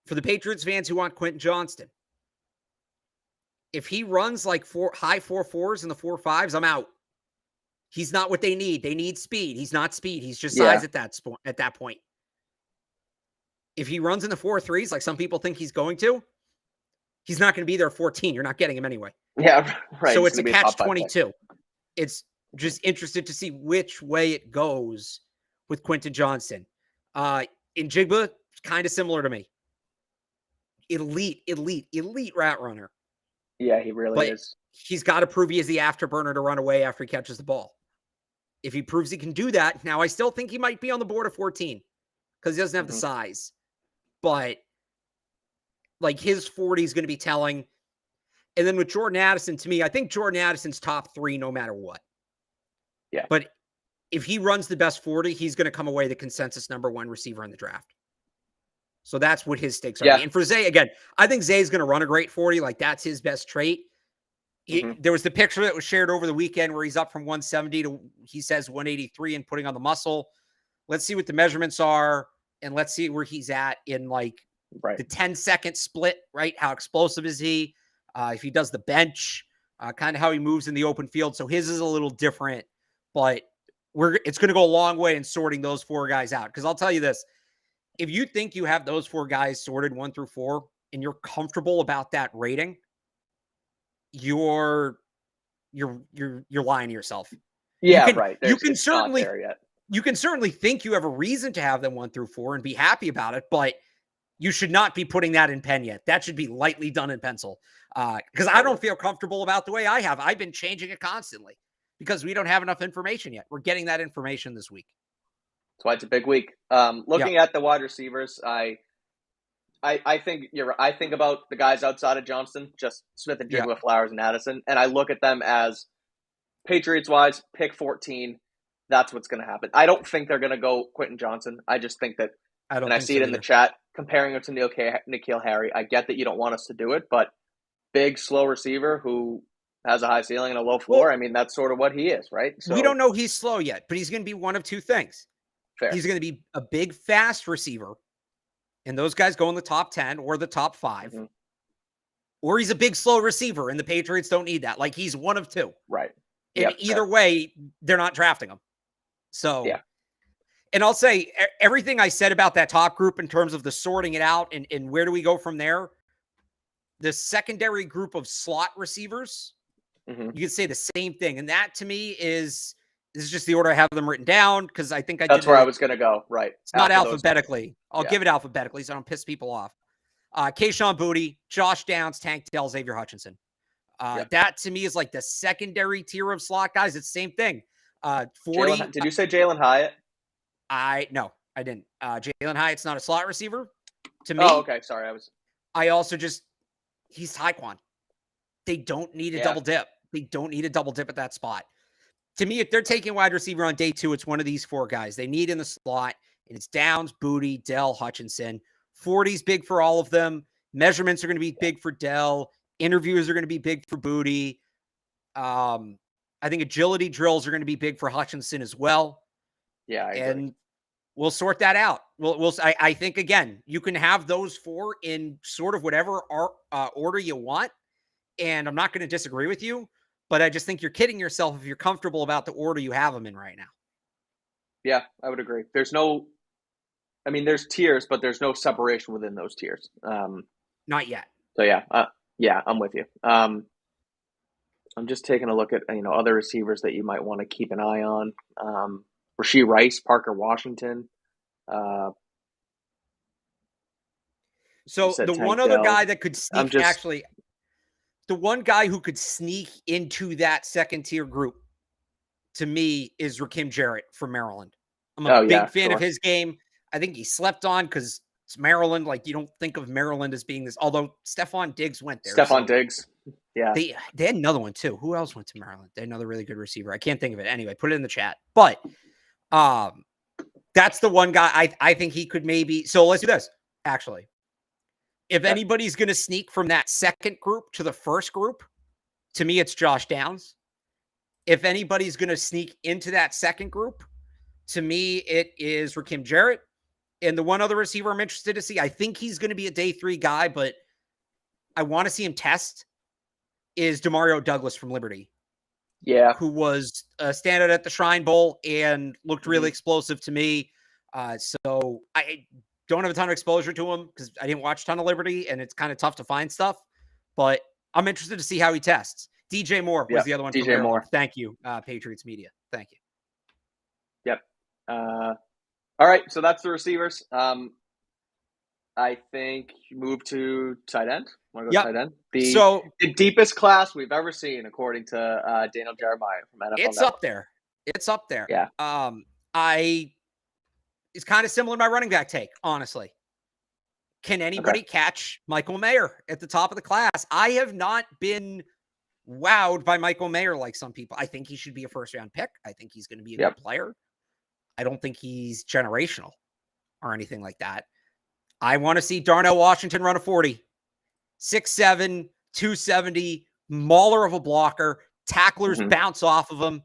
For the Patriots fans who want Quentin Johnston, if he runs like high 4.4s and the 4.5s, I'm out. He's not what they need. They need speed. He's not speed. He's just size at that point. If he runs in the 4.3s, like some people think he's going to, he's not going to be there at 14. You're not getting him anyway. Yeah, right. So it's a catch-22. It's just interested to see which way it goes with Quentin Johnston. In Jigba, kind of similar to me. Elite route runner. Yeah, he really is. He's got to prove he has the afterburner to run away after he catches the ball. If he proves he can do that, now I still think he might be on the board at 14 because he doesn't have the size. But like his 40 is going to be telling. And then with Jordan Addison, to me, I think Jordan Addison's top 3 no matter what. Yeah. But if he runs the best 40, he's going to come away the consensus number 1 receiver in the draft. So that's what his stakes are. Yeah. And for Zay, again, I think Zay's going to run a great 40. Like that's his best trait. There was the picture that was shared over the weekend where he's up from 170 to, he says, 183 and putting on the muscle. Let's see what the measurements are. And let's see where he's at in like the 10-second split, right? How explosive is he? If he does the bench, kind of how he moves in the open field. So his is a little different, but it's going to go a long way in sorting those 4 guys out. Because I'll tell you this, if you think you have those 4 guys sorted 1 through 4 and you're comfortable about that rating, you're lying to yourself. Yeah, right. You can certainly think you have a reason to have them 1 through 4 and be happy about it, but you should not be putting that in pen yet. That should be lightly done in pencil. Because I don't feel comfortable about the way I have. I've been changing it constantly because we don't have enough information yet. We're getting that information this week. That's why it's a big week. Looking at the wide receivers, I think you're right. I think about the guys outside of Johnston, just Smith and Jigba, Flowers, and Addison, and I look at them as Patriots-wise, pick 14. That's what's going to happen. I don't think they're going to go Quentin Johnston. I just think that, I see it in the chat, comparing him to N'Keal Harry. I get that you don't want us to do it, but big, slow receiver who has a high ceiling and a low floor. Well, that's sort of what he is, right? So, we don't know he's slow yet, but he's going to be one of 2 things. Fair. He's going to be a big, fast receiver, and those guys go in the top 10 or the top 5. Or he's a big, slow receiver, and the Patriots don't need that. Like, he's one of 2. Right. And either way, they're not drafting him. So, and I'll say everything I said about that top group in terms of the sorting it out and where do we go from there, the secondary group of slot receivers, you could say the same thing. And that, to me, is just the order I have them written down because I think that's where I was going to go. Right. It's not alphabetically. I'll give it alphabetically so I don't piss people off. Kayshon Boutte, Josh Downs, Tank Dell, Xavier Hutchinson. That, to me, is like the secondary tier of slot guys. It's the same thing. 40. Did you say Jalen Hyatt? No, I didn't. Jalen Hyatt's not a slot receiver to me. Oh, okay. Sorry. I also he's Taekwon. They don't need a double dip. They don't need a double dip at that spot. To me, if they're taking wide receiver on day 2, it's one of these 4 guys. They need in the slot, and it's Downs, Boutte, Dell, Hutchinson. 40's big for all of them. Measurements are going to be big for Dell. Interviews are going to be big for Boutte. I think agility drills are going to be big for Hutchinson as well. Yeah, I agree. And we'll sort that out. I think, again, you can have those 4 in sort of whatever order you want. And I'm not going to disagree with you, but I just think you're kidding yourself if you're comfortable about the order you have them in right now. Yeah, I would agree. There's tiers, but there's no separation within those tiers. Not yet. So I'm with you. I'm just taking a look at, other receivers that you might want to keep an eye on. Rashee Rice, Parker Washington. So the one other guy that could sneak, the one guy who could sneak into that second tier group to me is Rakim Jarrett from Maryland. I'm a big fan of his game. I think he slept on because it's Maryland. Like, you don't think of Maryland as being this, although Stephon Diggs went there. Diggs. Yeah. They had another one too. Who else went to Maryland? They had another really good receiver. I can't think of it. Anyway, put it in the chat. But that's the one guy I think he could maybe. So let's do this. Actually, If anybody's going to sneak from that second group to the first group, to me, it's Josh Downs. If anybody's going to sneak into that second group, to me, it is Rakim Jarrett. And the one other receiver I'm interested to see, I think he's going to be a day 3 guy, but I want to see him test, is Demario Douglas from Liberty. Yeah. Who was a standout at the Shrine Bowl and looked really explosive to me. So I don't have a ton of exposure to him because I didn't watch a ton of Liberty, and it's kind of tough to find stuff. But I'm interested to see how he tests. DJ Moore was the other one. DJ Moore. Thank you, Patriots Media. Thank you. Yep. All right, so that's the receivers. I think move to tight end. Want to go tight end? The deepest class we've ever seen, according to Daniel Jeremiah from NFL. It's up there. It's up there. Yeah. It's kind of similar to my running back take, honestly. Can anybody catch Michael Mayer at the top of the class? I have not been wowed by Michael Mayer like some people. I think he should be a first-round pick. I think he's going to be a good player. I don't think he's generational or anything like that. I want to see Darnell Washington run a 40. 6'7", 270, mauler of a blocker. Tacklers bounce off of him.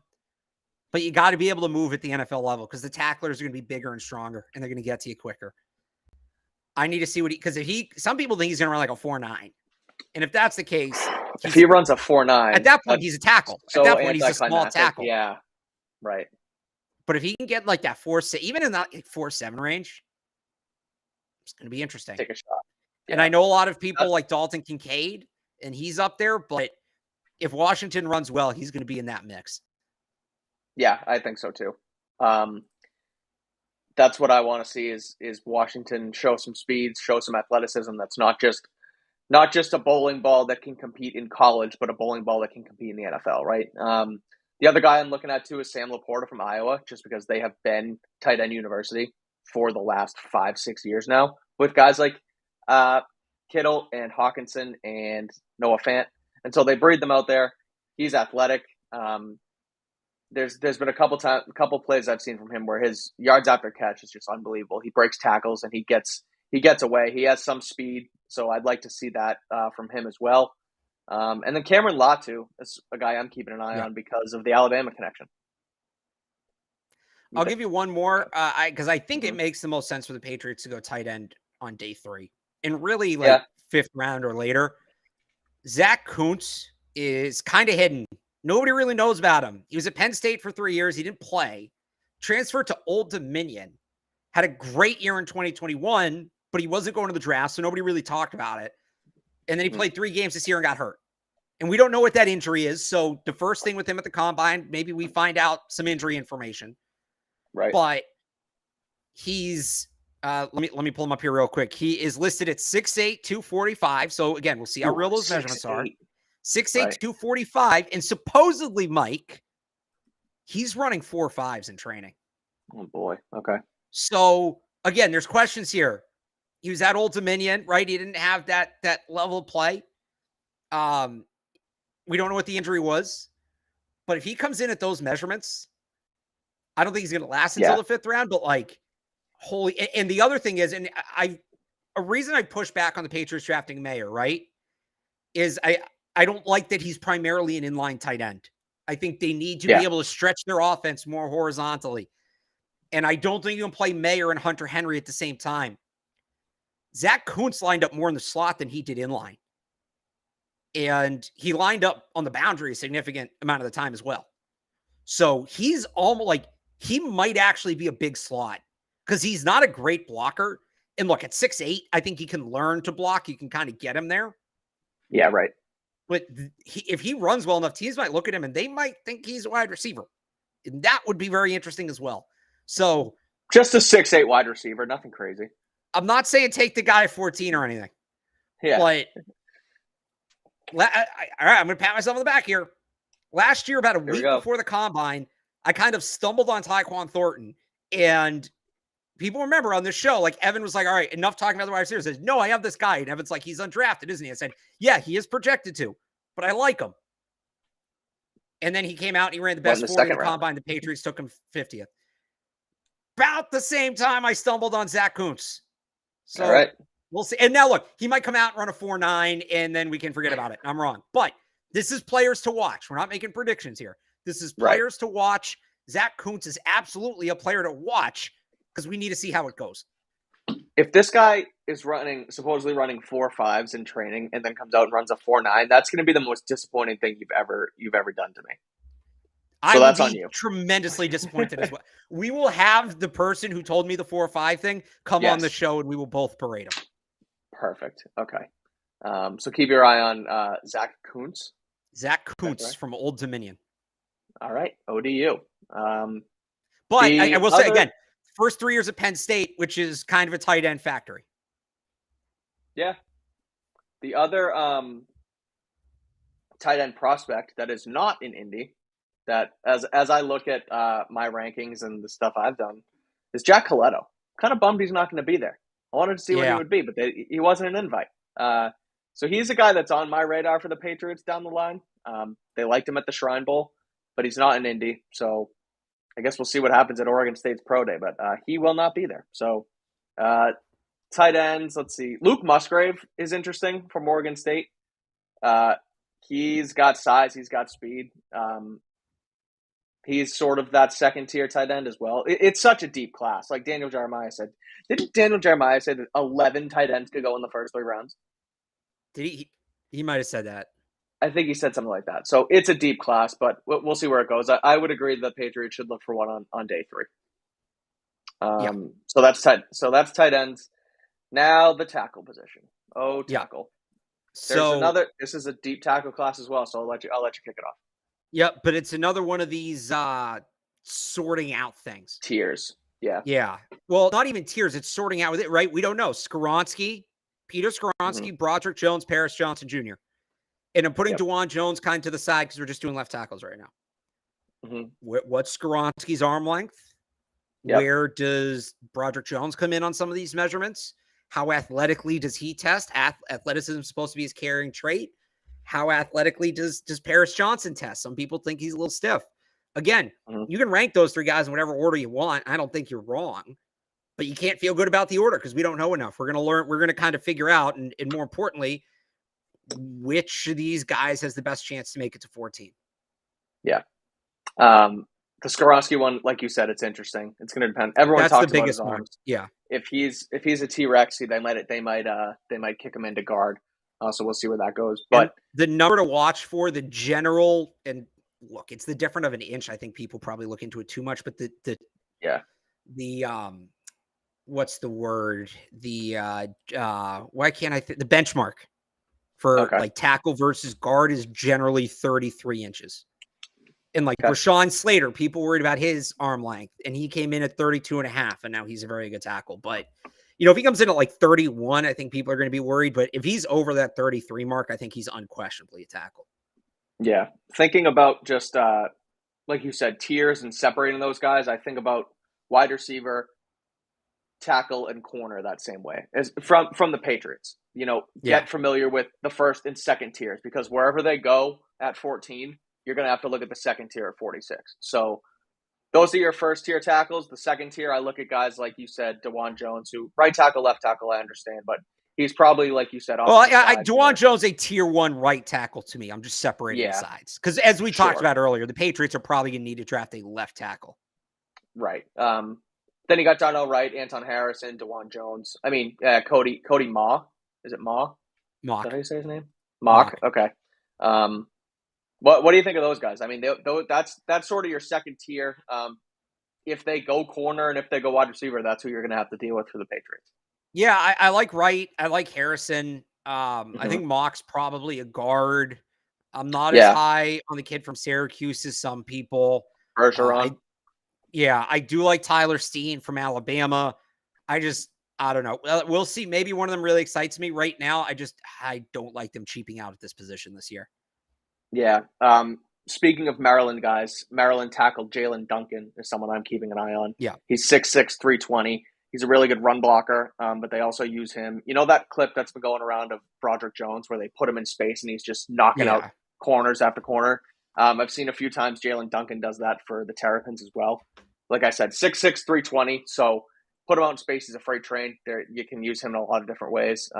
But you got to be able to move at the NFL level because the tacklers are going to be bigger and stronger, and they're going to get to you quicker. I need to see because some people think he's going to run like a 4.9. And if that's the case, if he runs a 4.9, at that point, he's a tackle. At that point, he's a small tackle. Yeah, right. But if he can get like that 4.6, even in that 4.7 range, it's going to be interesting. Take a shot. And I know a lot of people like Dalton Kincaid, and he's up there. But if Washington runs well, he's going to be in that mix. Yeah, I think so too. That's what I want to see is Washington show some speed, show some athleticism. That's not just a bowling ball that can compete in college, but a bowling ball that can compete in the NFL, right? The other guy I'm looking at too is Sam Laporta from Iowa, just because they have been tight end university for the last 5-6 years now with guys like Kittle and Hawkinson and Noah Fant. And so they breed them out there. He's athletic. There's been a couple plays I've seen from him where his yards after catch is just unbelievable. He breaks tackles and he gets away. He has some speed, so I'd like to see that from him as well. And then Cameron Latu is a guy I'm keeping an eye on because of the Alabama connection. I'll give you one more because I think it makes the most sense for the Patriots to go tight end on day 3 and really 5th round or later. Zach Kuntz is kind of hidden. Nobody really knows about him. He was at Penn State for 3 years. He didn't play. Transferred to Old Dominion. Had a great year in 2021, but he wasn't going to the draft, so nobody really talked about it. And then he played 3 games this year and got hurt. And we don't know what that injury is. So the first thing with him at the combine, maybe we find out some injury information. Right. But he's let me pull him up here real quick. He is listed at 6'8", 245. So again, we'll see how real those measurements are. 6'8", 245. And supposedly, Mike, he's running 4.5s in training. Oh boy. Okay. So again, there's questions here. He was at Old Dominion, right? He didn't have that level of play. We don't know what the injury was, but if he comes in at those measurements, I don't think he's going to last until the 5th round. But like, and the other thing is, and a reason I push back on the Patriots drafting Mayer, right, is I don't like that he's primarily an inline tight end. I think they need to be able to stretch their offense more horizontally. And I don't think you can play Mayer and Hunter Henry at the same time. Zach Kuntz lined up more in the slot than he did inline. And he lined up on the boundary a significant amount of the time as well. So he's almost like, he might actually be a big slot because he's not a great blocker. And look, at 6'8", I think he can learn to block. You can kind of get him there. Yeah, right. But if he runs well enough, teams might look at him and they might think he's a wide receiver. And that would be very interesting as well. So just a 6'8" wide receiver, nothing crazy. I'm not saying take the guy at 14 or anything. Yeah. But all right, I'm going to pat myself on the back here. Last year, about a week before the combine, I kind of stumbled on Tyquan Thornton. And people remember on this show, like Evan was like, all right, enough talking about the wide receivers. Says, no, I have this guy. And Evan's like, he's undrafted, isn't he? I said, yeah, he is projected to, but I like him. And then he came out and he ran the best 40 in the combine. The Patriots took him 50th. About the same time I stumbled on Zach Kuntz. So We'll see. And now look, he might come out and run a 4.9 and then we can forget about it. I'm wrong. But this is players to watch. We're not making predictions here. This is players to watch. Zach Kuntz is absolutely a player to watch because we need to see how it goes. If this guy is supposedly running 4.5s in training and then comes out and runs a 4.9, that's going to be the most disappointing thing you've ever done to me. I will be tremendously disappointed as well. We will have the person who told me the 4.5 thing come on the show and we will both berate him. Perfect. Okay. So keep your eye on Zach Kuntz. Zach Kuntz from Old Dominion. All right. ODU. But I will say again, first 3 years at Penn State, which is kind of a tight end factory. Yeah. The other tight end prospect that is not in Indy, that as I look at my rankings and the stuff I've done, is Jack Coletto. Kind of bummed he's not going to be there. I wanted to see what he would be, but he wasn't an invite. So he's a guy that's on my radar for the Patriots down the line. They liked him at the Shrine Bowl, but he's not in Indy. So I guess we'll see what happens at Oregon State's Pro Day, but he will not be there. So tight ends, let's see. Luke Musgrave is interesting from Oregon State. He's got size. He's got speed. He's sort of that second-tier tight end as well. It's such a deep class. Like Daniel Jeremiah said. Didn't Daniel Jeremiah say that 11 tight ends could go in the first 3 rounds? Did he? He might have said that. I think he said something like that. So it's a deep class, but we'll see where it goes. I would agree that the Patriots should look for one on day 3. So that's tight ends. Now the tackle position. Tackle. So this is a deep tackle class as well. So I'll let you kick it off. Yep, but it's another one of these sorting out things. Tiers. Yeah. Yeah. Well, not even tiers. It's sorting out with it, right? We don't know. Peter Skoronski, Broderick Jones, Paris Johnson Jr. And I'm putting DeJuan Jones kind of to the side because we're just doing left tackles right now. What's Skoronski's arm length? Where does Broderick Jones come in on some of these measurements? How athletically does he test? Athleticism is supposed to be his carrying trait. How athletically does Paris Johnson test? Some people think he's a little stiff. Again, you can rank those 3 guys in whatever order you want. I don't think you're wrong, but you can't feel good about the order because we don't know enough. We're going to learn. We're going to kind of figure out, and more importantly, which of these guys has the best chance to make it to 14. Yeah. The Skoronski one, like you said, it's interesting. It's going to depend. Everyone talks about his arms. Yeah. If he's a T-Rex, they might kick him into guard. So we'll see where that goes. But the number to watch for the general, and look, it's the difference of an inch. I think people probably look into it too much, but the what's the word? Why can't I the benchmark for like tackle versus guard is generally 33 inches. And like Rashawn Slater, people worried about his arm length, and he came in at 32.5, and now he's a very good tackle. But if he comes in at like 31, I think people are going to be worried. But if he's over that 33 mark, I think he's unquestionably a tackle. Yeah. Thinking about just, like you said, tiers and separating those guys, I think about wide receiver, tackle, and corner that same way as from the Patriots. Get familiar with the first and second tiers because wherever they go at 14, you're going to have to look at the second tier at 46. So those are your first tier tackles. The second tier, I look at guys like you said, DeJuan Jones, who right tackle, left tackle, I understand, but he's probably, like you said, DeJuan Jones, a tier 1 right tackle to me. I'm just separating the sides because as we talked about earlier, the Patriots are probably going to need to draft a left tackle. Right. Then you got Darnell Wright, Anton Harrison, DeJuan Jones. I mean, Cody Ma. Is it Ma? Mock. Is that how you say his name? Mock. Okay. What do you think of those guys? I mean, that's sort of your second tier. If they go corner and if they go wide receiver, that's who you're going to have to deal with for the Patriots. Yeah, I like Wright. I like Harrison. I think Mock's probably a guard. I'm not as high on the kid from Syracuse as some people. Bergeron. I do like Tyler Steen from Alabama. I don't know. We'll see. Maybe one of them really excites me right now. I don't like them cheaping out at this position this year. Yeah. Speaking of Maryland guys, Maryland tackle Jalen Duncan is someone I'm keeping an eye on. Yeah. He's 6'6", 320. He's a really good run blocker, but they also use him. You know that clip that's been going around of Broderick Jones where they put him in space and he's just knocking out corners after corner? I've seen a few times Jalen Duncan does that for the Terrapins as well. Like I said, 6'6", 320. So put him out in space. He's a freight train. There, you can use him in a lot of different ways.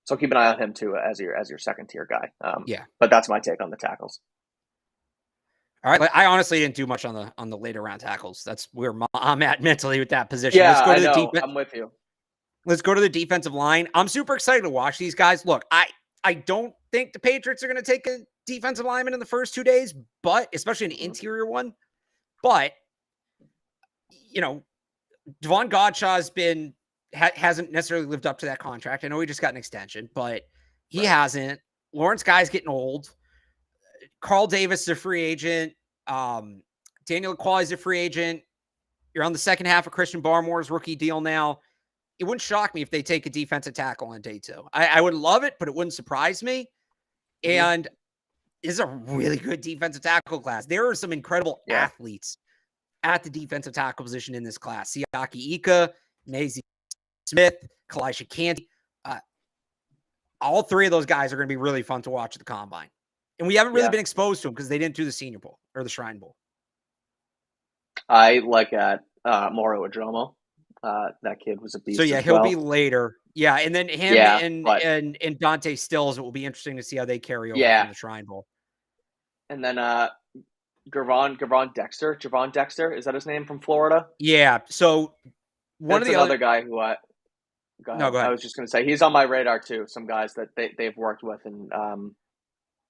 So keep an eye on him too as your second tier guy. Yeah. But that's my take on the tackles. All right. I honestly didn't do much on the later round tackles. That's where I'm at mentally with that position. Yeah, Let's go to I the know. defense. I'm with you. Let's go to the defensive line. I'm super excited to watch these guys. Look, I don't think the Patriots are going to take a defensive lineman in the first 2 days, but especially an interior one. But, you know, Devon Godshaw's hasn't necessarily lived up to that contract. I know he just got an extension, but he hasn't. Lawrence Guy's getting old. Carl Davis is a free agent. Daniel Qualley is a free agent. You're on the second half of Christian Barmore's rookie deal now. It wouldn't shock me if they take a defensive tackle on day 2. I would love it, but it wouldn't surprise me. And this is a really good defensive tackle class. There are some incredible athletes at the defensive tackle position in this class. Siaki Ika, Maisie Smith, Kalisha Canty. All three of those guys are going to be really fun to watch at the Combine. And we haven't really been exposed to them because they didn't do the Senior Bowl or the Shrine Bowl. I like Moro Adromo. That kid was a beast. So he'll be later. Yeah, and then him and Dante Stills. It will be interesting to see how they carry over from the Shrine Bowl. And then Javon Dexter, is that his name, from Florida? Yeah. So another guy who go ahead. I was just going to say he's on my radar too. Some guys that they've worked with, and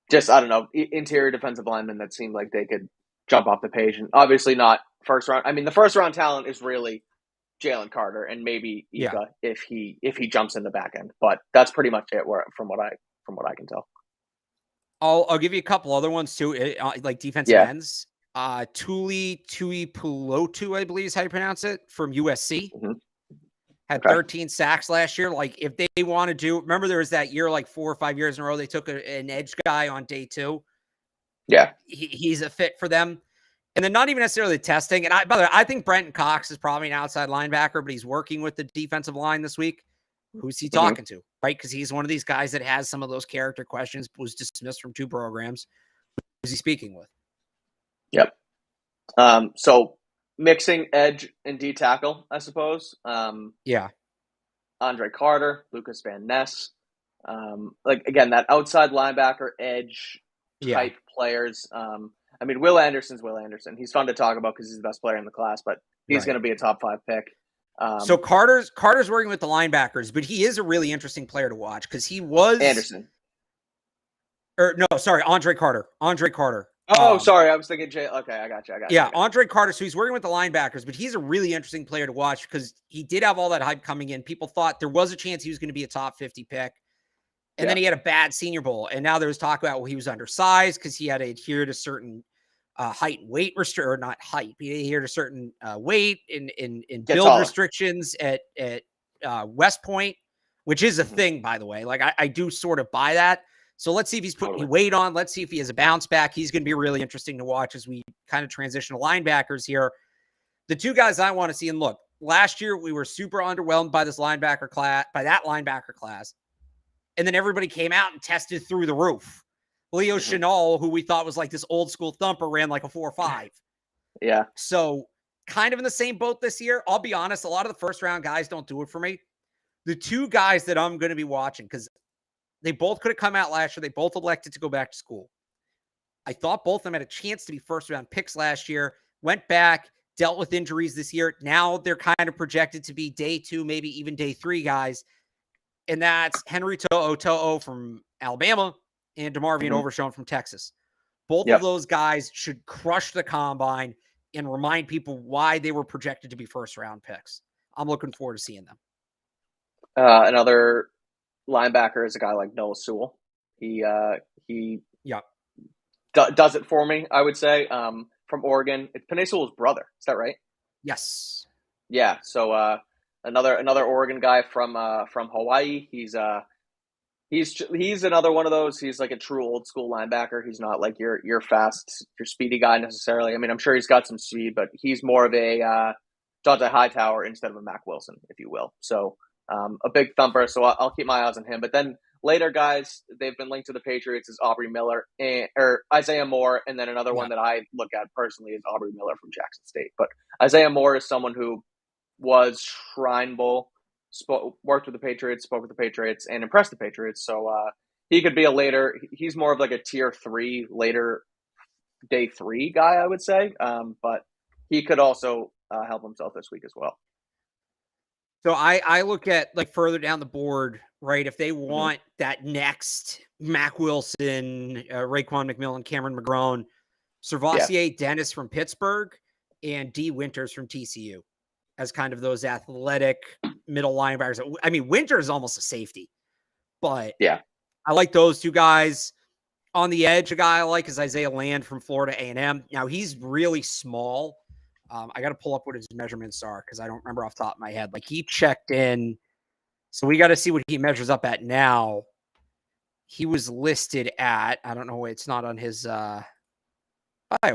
just I don't know, interior defensive linemen that seem like they could jump off the page. And obviously not first round. I mean, the first round talent is really Jalen Carter and maybe Ika if he jumps in the back end. But that's pretty much it. From what I can tell. I'll give you a couple other ones too, like defensive ends. Tuli Tuipulotu, I believe is how you pronounce it, from USC. Had 13 sacks last year. Like, if they want to do, remember there was that year, like 4 or 5 years in a row, they took an edge guy on day 2. Yeah. He's a fit for them. And then not even necessarily testing. And by the way, I think Brenton Cox is probably an outside linebacker, but he's working with the defensive line this week. Who's he talking to? Right? Because he's one of these guys that has some of those character questions, was dismissed from 2 programs. Who's he speaking with? Yep. So mixing edge and D tackle, I suppose. Andre Carter, Lucas Van Ness. Like, again, that outside linebacker edge type players. I mean, Will Anderson's Will Anderson. He's fun to talk about because he's the best player in the class, but he's going to be a top 5 pick. So Carter's working with the linebackers, but he is a really interesting player to watch because he was Anderson. Andre Carter. Oh, sorry. I was thinking Jay. Okay, I got you. Andre Carter. So he's working with the linebackers, but he's a really interesting player to watch because he did have all that hype coming in. People thought there was a chance he was going to be a top 50 pick. And then he had a bad Senior Bowl. And now there was talk about, he was undersized because he had to adhere to certain height and weight or not height. He adhered to certain weight in build restrictions at West Point, which is a thing, by the way. Like, I do sort of buy that. So let's see if he's putting any weight on. Let's see if he has a bounce back. He's going to be really interesting to watch as we kind of transition to linebackers here. The 2 guys I want to see, and look, last year we were super underwhelmed by that linebacker class. And then everybody came out and tested through the roof. Leo Chenal, who we thought was like this old school thumper, ran like a 4.5. Yeah. So kind of in the same boat this year. I'll be honest, a lot of the first round guys don't do it for me. The 2 guys that I'm going to be watching, because they both could have come out last year. They both elected to go back to school. I thought both of them had a chance to be first round picks last year, went back, dealt with injuries this year. Now they're kind of projected to be day 2, maybe even day 3 guys. And that's Henry To'o from Alabama and DeMarvion Overshown from Texas. Both of those guys should crush the Combine and remind people why they were projected to be first round picks. I'm looking forward to seeing them. Another linebacker is a guy like Noah Sewell. He does it for me, I would say. From Oregon, it's Penei Sewell's brother. Is that right? Yes. Yeah. So another Oregon guy from Hawaii. He's another one of those. He's like a true old school linebacker. He's not like your fast, your speedy guy necessarily. I mean, I'm sure he's got some speed, but he's more of a Dante Hightower instead of a Mac Wilson, if you will. So a big thumper. So I'll keep my eyes on him. But then later guys, they've been linked to the Patriots is Aubrey Miller or Isaiah Moore. And then another one that I look at personally is Aubrey Miller from Jackson State. But Isaiah Moore is someone who was Shrine Bowl, worked with the Patriots, spoke with the Patriots, and impressed the Patriots. So he could be a later. He's more of like a tier 3 later day 3 guy, I would say. But he could also help himself this week as well. So I look at like further down the board, right? If they want that next Mac Wilson, Raekwon McMillan, Cameron McGrone, Servassier Dennis from Pittsburgh, and D Winters from TCU as kind of those athletic middle linebackers. I mean, Winters is almost a safety, but I like those two guys. On the edge, a guy I like is Isaiah Land from Florida A&M. Now, he's really small. I got to pull up what his measurements are because I don't remember off the top of my head. Like, he checked in. So we got to see what he measures up at now. He was listed at, I don't know, it's not on his bio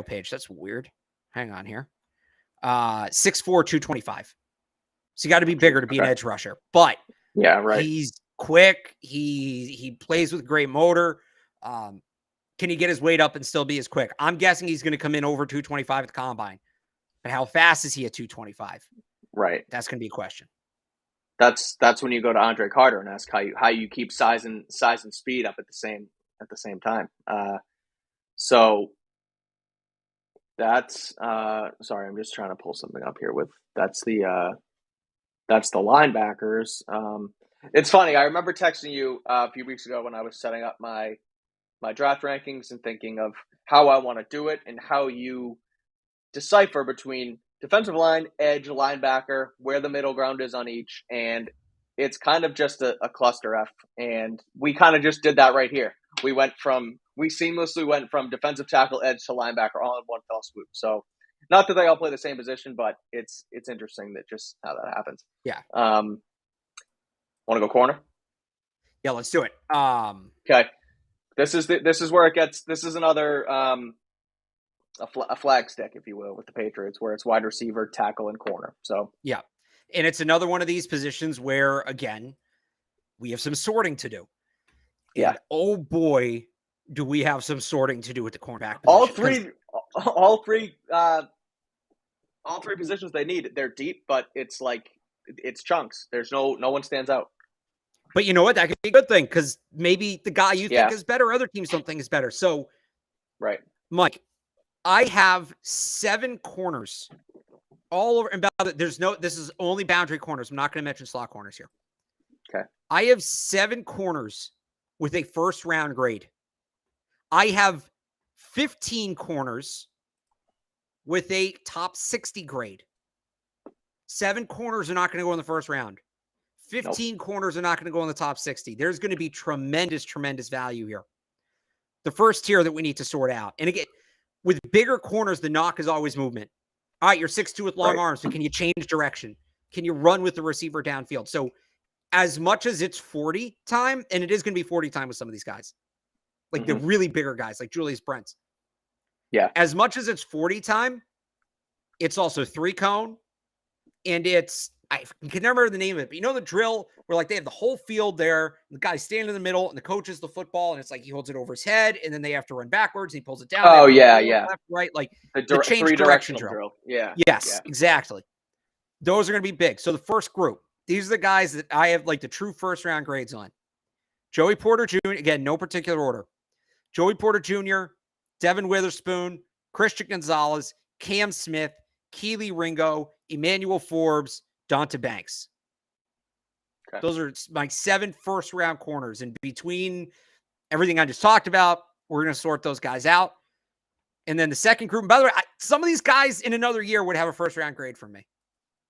page. That's weird. Hang on here. 6'4", 225. So you got to be bigger to be an edge rusher. But he's quick. He plays with great motor. Can he get his weight up and still be as quick? I'm guessing he's going to come in over 225 at the combine. But how fast is he at 225? Right. That's going to be a question. That's when you go to Andre Carter and ask how you keep size and speed up at the same time. So that's sorry, I'm just trying to pull something up here that's the linebackers. It's funny. I remember texting you a few weeks ago when I was setting up my draft rankings and thinking of how I want to do it and how you decipher between defensive line, edge, linebacker, where the middle ground is on each. And it's kind of just a cluster F. And we kind of just did that right here. We seamlessly went from defensive tackle, edge to linebacker all in one fell swoop. So not that they all play the same position, but it's interesting that just how that happens. Yeah. Want to go corner? Yeah, let's do it. Okay. This is where it gets. This is another a flag stick, if you will, with the Patriots, where it's wide receiver, tackle, and corner. So yeah, and it's another one of these positions where again we have some sorting to do. Yeah. And oh boy, do we have some sorting to do with the cornerback position. All three positions they need. They're deep, but it's chunks. There's no one stands out. But you know what? That could be a good thing because maybe the guy you think is better, other teams don't think is better. So, right, Mike, I have 7 corners all over. And this is only boundary corners. I'm not going to mention slot corners here. Okay. I have 7 corners with a first round grade. I have 15 corners with a top 60 grade. 7 corners are not going to go in the first round. 15 corners are not going to go in the top 60. There's going to be tremendous value here. The first tier that we need to sort out. And again, with bigger corners, the knock is always movement. All right, you're 6'2" with long arms, but can you change direction? Can you run with the receiver downfield? So as much as it's 40 time, and it is going to be 40 time with some of these guys, like the really bigger guys, like Julius Brents. Yeah. As much as it's 40 time, it's also 3-cone, and it's, I can never remember the name of it, but you know the drill where like they have the whole field there, the guy standing in the middle, and the coach is the football, and it's like he holds it over his head, and then they have to run backwards, and he pulls it down. Oh, yeah. Left, right, like the change direction drill. Yeah. Yes, exactly. Those are going to be big. So the first group, these are the guys that I have like the true first round grades on. Joey Porter Jr., again, no particular order. Joey Porter Jr., Devin Witherspoon, Christian Gonzalez, Cam Smith, Keely Ringo, Emmanuel Forbes, Donta Banks. Okay. Those are my 7 first-round corners. And between everything I just talked about, we're going to sort those guys out. And then the second group, by the way, some of these guys in another year would have a first-round grade from me.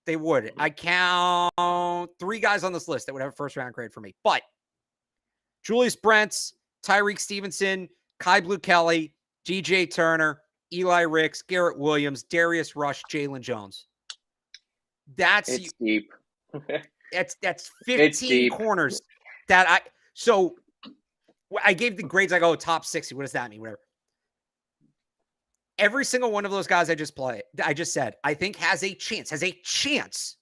They would. I count 3 guys on this list that would have a first-round grade for me. But Julius Brents, Tyreek Stevenson, Kai Blue Kelly, DJ Turner, Eli Ricks, Garrett Williams, Darius Rush, Jalen Jones. It's deep. That's 15 corners that so I gave the grades. I go top 60. What does that mean? Whatever. Every single one of those guys I just said, I think has a chance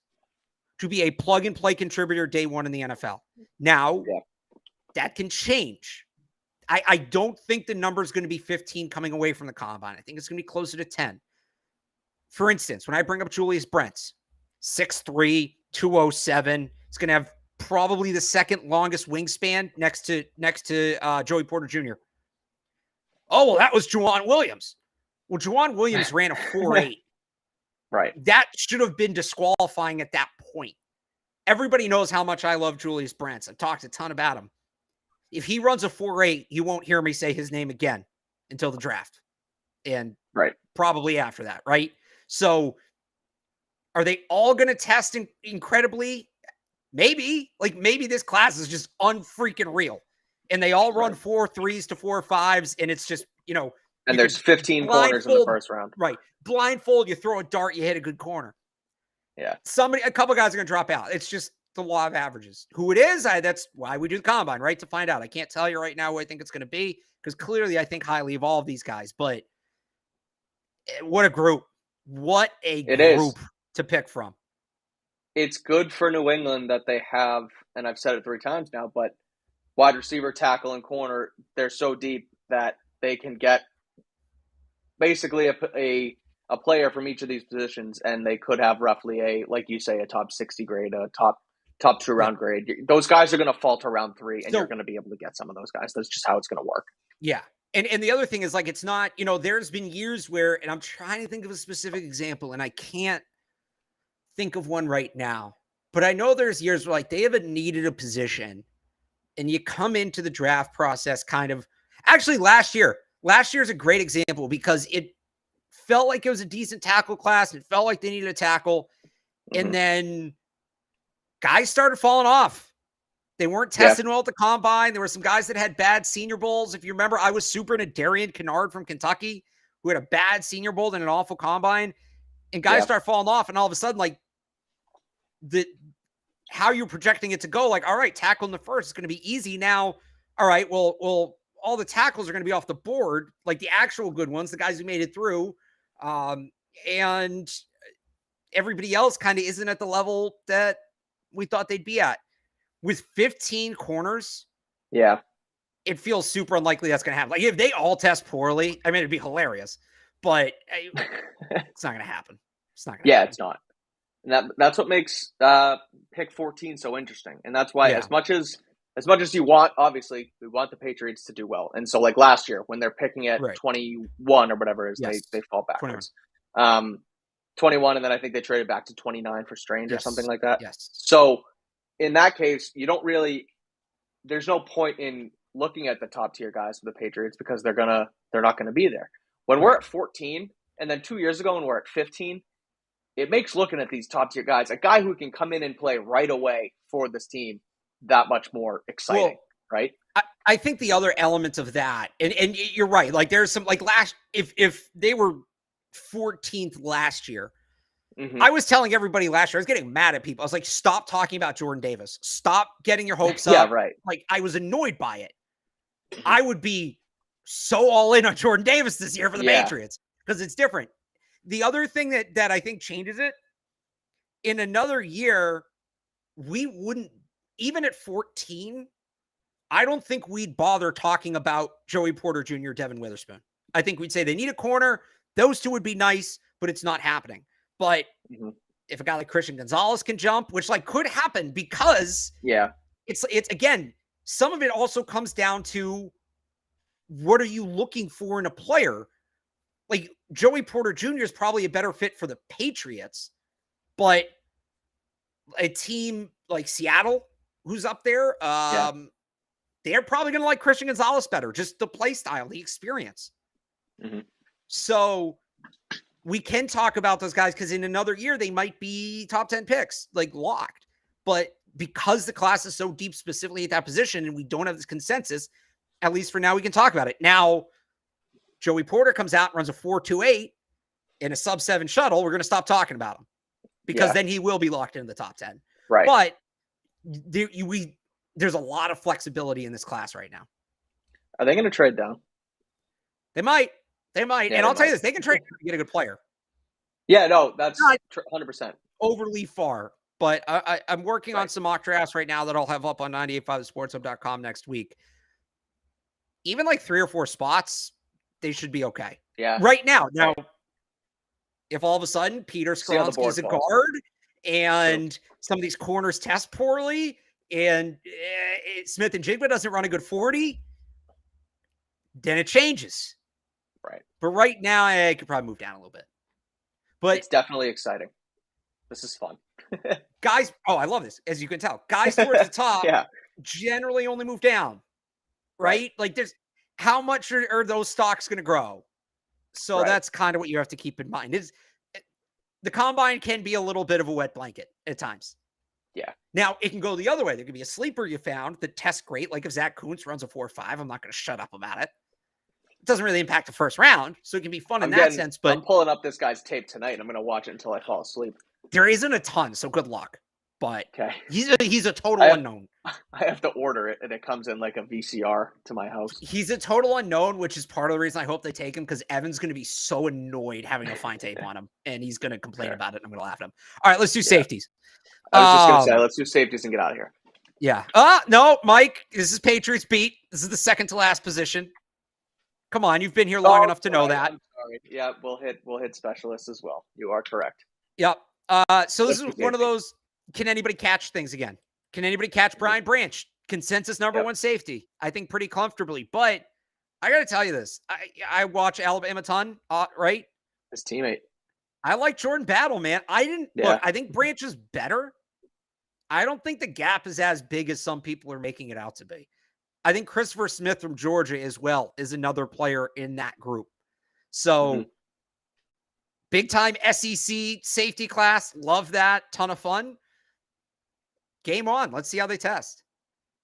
to be a plug and play contributor day one in the NFL. Now that can change. I don't think the number is going to be 15 coming away from the combine. I think it's going to be closer to 10. For instance, when I bring up Julius Brents, 6'3", 207. He's going to have probably the second longest wingspan next to Joey Porter Jr. Oh, well, that was Juwan Williams. Well, Juwan Williams ran a 4.8. Right. That should have been disqualifying at that point. Everybody knows how much I love Julius Brents. I've talked a ton about him. If he runs a 4.8, you won't hear me say his name again until the draft. And probably after that, right? So are they all going to test incredibly? Maybe. Like, maybe this class is just unfreaking real. And they all run 4.3s to 4.5s, and it's just, you know. And there's 15 corners in the first round. Right. Blindfold, you throw a dart, you hit a good corner. Yeah. A couple guys are going to drop out. It's just the law of averages. Who it is, that's why we do the combine, right? To find out. I can't tell you right now who I think it's going to be, because clearly I think highly of all of these guys. But what a group. What a group to pick from. It's good for New England that they have, and I've said it 3 times now, but wide receiver, tackle, and corner, they're so deep that they can get basically a player from each of these positions, and they could have roughly like you say, a top 60 grade, a top 2-round grade. Those guys are going to fall to round 3, and you're going to be able to get some of those guys. That's just how it's going to work. Yeah. And the other thing is, like, it's not, you know, there's been years where, and I'm trying to think of a specific example, and I can't think of one right now, but I know there's years where, like, they haven't needed a position, and you come into the draft process kind of, actually last year's a great example, because it felt like it was a decent tackle class. It felt like they needed a tackle. And then guys started falling off. They weren't tested well at the combine. There were some guys that had bad Senior Bowls. If you remember, I was super into Darian Kennard from Kentucky, who had a bad Senior Bowl and an awful combine. And guys start falling off. And all of a sudden, like, how you're projecting it to go, like, all right, tackle in the first is going to be easy now. All right, well, all the tackles are going to be off the board, like the actual good ones, the guys who made it through. And everybody else kind of isn't at the level that we thought they'd be at. With 15 corners, it feels super unlikely that's going to happen. Like, if they all test poorly, I mean, it'd be hilarious, but it's not going to happen. It's not going to happen. It's not. And that's what makes pick 14 so interesting. And that's why as much as you want, obviously, we want the Patriots to do well. And so, like last year, when they're picking at 21 or whatever it is, they fall backwards. 21, and then I think they traded back to 29 for Strange or something like that. Yes. So, in that case, there's no point in looking at the top tier guys for the Patriots, because they're not gonna be there. When we're at 14, and then 2 years ago when we're at 15, it makes looking at these top tier guys, a guy who can come in and play right away for this team, that much more exciting, right? I think the other element of that, and you're right, like there's some, like if they were 14th last year, I was telling everybody last year, I was getting mad at people. I was like, stop talking about Jordan Davis. Stop getting your hopes up. Yeah, right. Like, I was annoyed by it. I would be so all in on Jordan Davis this year for the Patriots, because it's different. The other thing that I think changes it, in another year, we wouldn't, even at 14, I don't think we'd bother talking about Joey Porter Jr., Devin Witherspoon. I think we'd say they need a corner. Those two would be nice, but it's not happening. But if a guy like Christian Gonzalez can jump, which like could happen, because it's again, some of it also comes down to, what are you looking for in a player? Like, Joey Porter Jr. is probably a better fit for the Patriots, but a team like Seattle, who's up there, they're probably going to like Christian Gonzalez better, just the play style, the experience. So we can talk about those guys, because in another year, they might be top 10 picks, like locked. But because the class is so deep specifically at that position, and we don't have this consensus, at least for now, we can talk about it. Now, Joey Porter comes out and runs a 4.28 in a sub-7 shuttle, we're going to stop talking about him, because then he will be locked into the top 10. Right. But there's a lot of flexibility in this class right now. Are they going to trade down? They might. And I'll tell you this, they can trade to get a good player. Yeah, no, that's 100%. Overly far. But I'm working on some mock drafts right now that I'll have up on 985thesportshub.com next week. Even like 3 or 4 spots, they should be okay. Yeah. Right now. Now, if all of a sudden Peter Skronsky is a guard and some of these corners test poorly, and Smith and Jigba doesn't run a good 40, then it changes. Right. But right now, I could probably move down a little bit. But it's definitely exciting. This is fun. Guys, I love this. As you can tell, guys towards the top generally only move down, right? Like there's how much are those stocks going to grow? So that's kind of what you have to keep in mind. The combine can be a little bit of a wet blanket at times. Yeah. Now it can go the other way. There could be a sleeper you found that tests great. Like if Zach Kuntz runs a 4.5, I'm not going to shut up about it. It doesn't really impact the first round, so it can be fun in that sense. But I'm pulling up this guy's tape tonight. I'm going to watch it until I fall asleep. There isn't a ton, so good luck. But he's a total unknown. I have to order it, and it comes in like a VCR to my house. He's a total unknown, which is part of the reason I hope they take him, because Evan's going to be so annoyed having to find tape on him, and he's going to complain about it, and I'm going to laugh at him. All right, let's do safeties. I was just going to say, let's do safeties and get out of here. Yeah. No, Mike, this is Patriots Beat. This is the second to last position. Come on, you've been here long enough to know that. I'm sorry. Yeah, we'll hit specialists as well. You are correct. Yep. So this is one of those, can anybody catch things again? Can anybody catch Brian Branch? Consensus number one safety. I think pretty comfortably. But I got to tell you this. I watch Alabama a ton, right? His teammate. I like Jordan Battle, man. Look, I think Branch is better. I don't think the gap is as big as some people are making it out to be. I think Christopher Smith from Georgia as well is another player in that group. So big time SEC safety class. Love that. Ton of fun. Game on. Let's see how they test.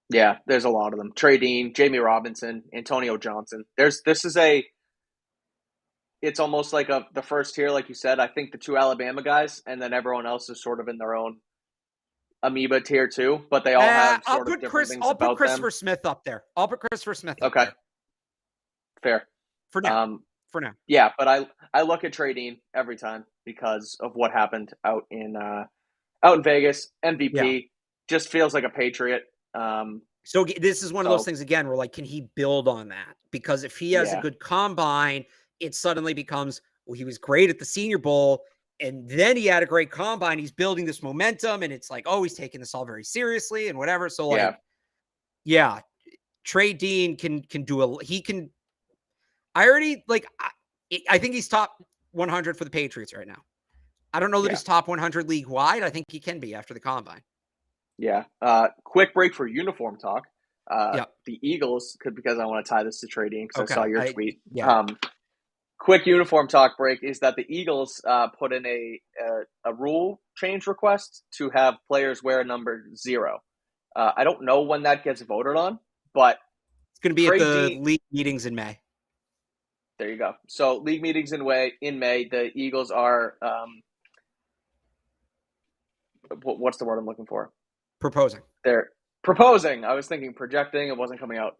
Yeah, there's a lot of them. Trey Dean, Jamie Robinson, Antonio Johnson. It's almost like the first tier, like you said. I think the two Alabama guys, and then everyone else is sort of in their own amoeba tier too, but they all have sort of different things about them. I'll put Christopher Smith up there. Okay. Fair. For now. Yeah, but I look at Trey Dean every time because of what happened out in Vegas. MVP just feels like a Patriot. So this is one of those things again where like, can he build on that? Because if he has a good combine, it suddenly becomes, well, he was great at the Senior Bowl, and then he had a great combine. He's building this momentum, and it's like, oh, he's taking this all very seriously and whatever. So like, Trey Dean can do he can. I think he's top 100 for the Patriots right now. I don't know that he's top 100 league wide. I think he can be after the combine. Yeah. Quick break for uniform talk. The Eagles because I want to tie this to Trey Dean because I saw your tweet. Yeah. Quick uniform talk break is that the Eagles put in a rule change request to have players wear number 0. I don't know when that gets voted on, but it's going to be at the league meetings in May. There you go. So league meetings in May. The Eagles are what's the word I'm looking for? Proposing. They're proposing. I was thinking projecting. It wasn't coming out.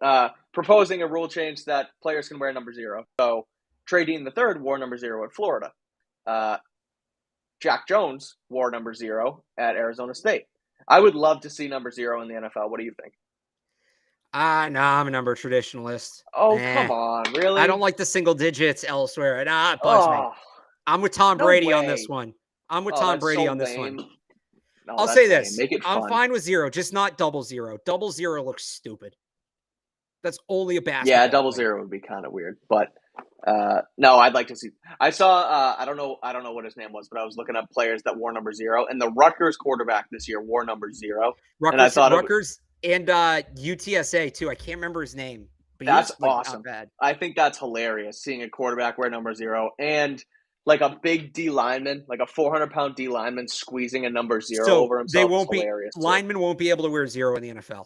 Proposing a rule change that players can wear number 0. So Trey Dean III wore number 0 at Florida. Jack Jones wore number 0 at Arizona State. I would love to see number 0 in the NFL. What do you think? No, I'm a number traditionalist. Oh, come on. Really? I don't like the single digits elsewhere. It bugs me. I'm with Tom Brady on this one. I'm with Tom Brady on this one. No, I'll say this. Make it fun. I'm fine with 0, just not 00. 00 looks stupid. That's only a basketball. Yeah, 00 would be kind of weird. But no, I'd like to see. I saw. I don't know what his name was, but I was looking up players that wore number 0, and the Rutgers quarterback this year wore number 0. And I thought Rutgers and UTSA too. I can't remember his name. But that's awesome. I think that's hilarious. Seeing a quarterback wear number 0 and like a big D lineman, like a 400-pound D lineman, squeezing a number 0 over himself. Linemen won't be able to wear 0 in the NFL.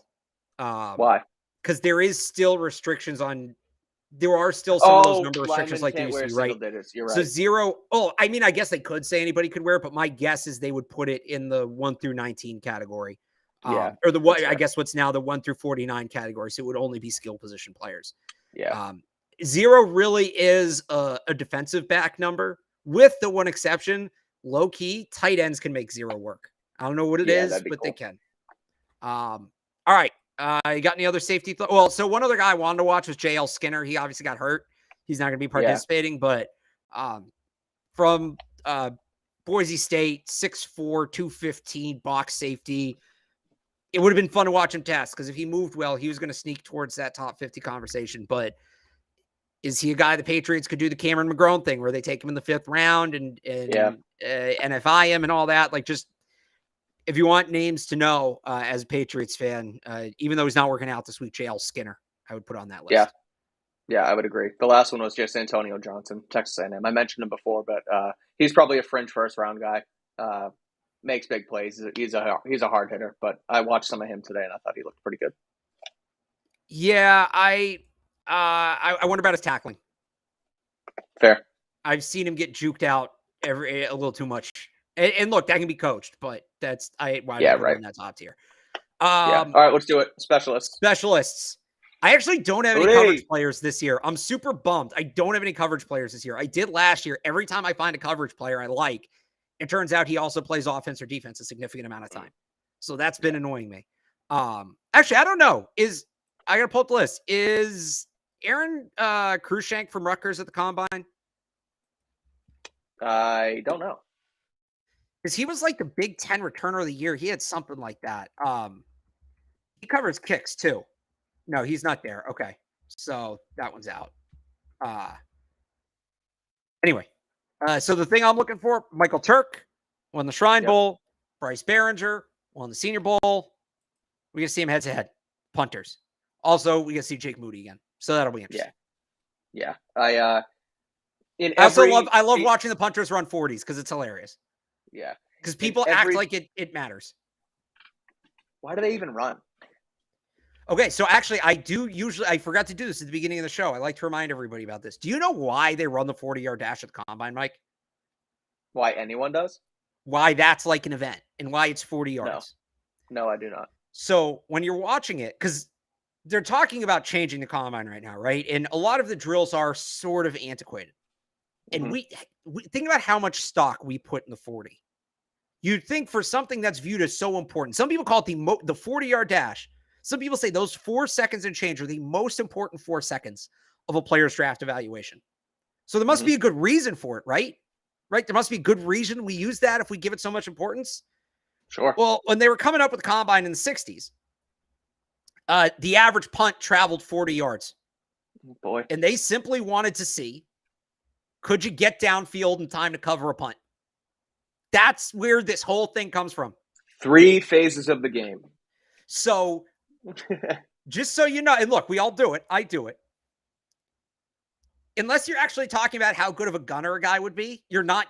Why? Because there is still restrictions on. There are still some of those number restrictions like they used to be, right? You're right. So 0. I mean, I guess they could say anybody could wear it, but my guess is they would put it in the 1 through 19 category. Or I guess what's now the 1 through 49 category. So it would only be skill position players. Yeah. 0 really is a defensive back number, with the one exception. Low key, tight ends can make 0 work. I don't know what it is, but they can. All right. You got any other safety? So one other guy I wanted to watch was JL Skinner. He obviously got hurt. He's not going to be participating, but from Boise State, 6'4", 215, box safety. It would have been fun to watch him test because if he moved well, he was going to sneak towards that top 50 conversation. But is he a guy the Patriots could do the Cameron McGrone thing where they take him in the 5th round and NFI him and all that? Like, just if you want names to know as a Patriots fan, even though he's not working out this week, JL Skinner, I would put on that list. Yeah, I would agree. The last one was just Antonio Johnson, Texas A&M. I mentioned him before, but he's probably a fringe first-round guy. Makes big plays. He's a hard hitter, but I watched some of him today, and I thought he looked pretty good. Yeah, I wonder about his tackling. Fair. I've seen him get juked out a little too much. And look, that can be coached, but that's why I put him in that top tier. All right, let's do it. Specialists. I actually don't have any coverage players this year. I'm super bummed. I don't have any coverage players this year. I did last year. Every time I find a coverage player I like, it turns out he also plays offense or defense a significant amount of time. So that's been annoying me. Actually, I don't know. I got to pull up the list. Is Aaron Cruikshank from Rutgers at the Combine? I don't know. Because he was like the Big Ten returner of the year. He had something like that. He covers kicks too. No, he's not there. Okay. So that one's out. Anyway. So the thing I'm looking for, Michael Turk won the Shrine Bowl. Bryce Behringer won the Senior Bowl. We get to see him head-to-head. Punters. Also, we get to see Jake Moody again. So that'll be interesting. Yeah. I love watching the punters run 40s because it's hilarious. Yeah. Because people act like it matters. Why do they even run? Okay, so actually, I forgot to do this at the beginning of the show. I like to remind everybody about this. Do you know why they run the 40-yard dash at the Combine, Mike? Why anyone does? Why that's like an event and why it's 40 yards. No, I do not. So when you're watching it, because they're talking about changing the Combine right now, right? And a lot of the drills are sort of antiquated. And we think about how much stock we put in the 40. You'd think for something that's viewed as so important. Some people call it the 40-yard dash. Some people say those 4 seconds and change are the most important 4 seconds of a player's draft evaluation. So there must be a good reason for it, right? Right? There must be a good reason we use that if we give it so much importance. Sure. Well, when they were coming up with the Combine in the 60s, the average punt traveled 40 yards. Oh boy. And they simply wanted to see, could you get downfield in time to cover a punt? That's where this whole thing comes from. 3 phases of the game. So just so you know, and look, we all do it. I do it. Unless you're actually talking about how good of a gunner a guy would be, you're not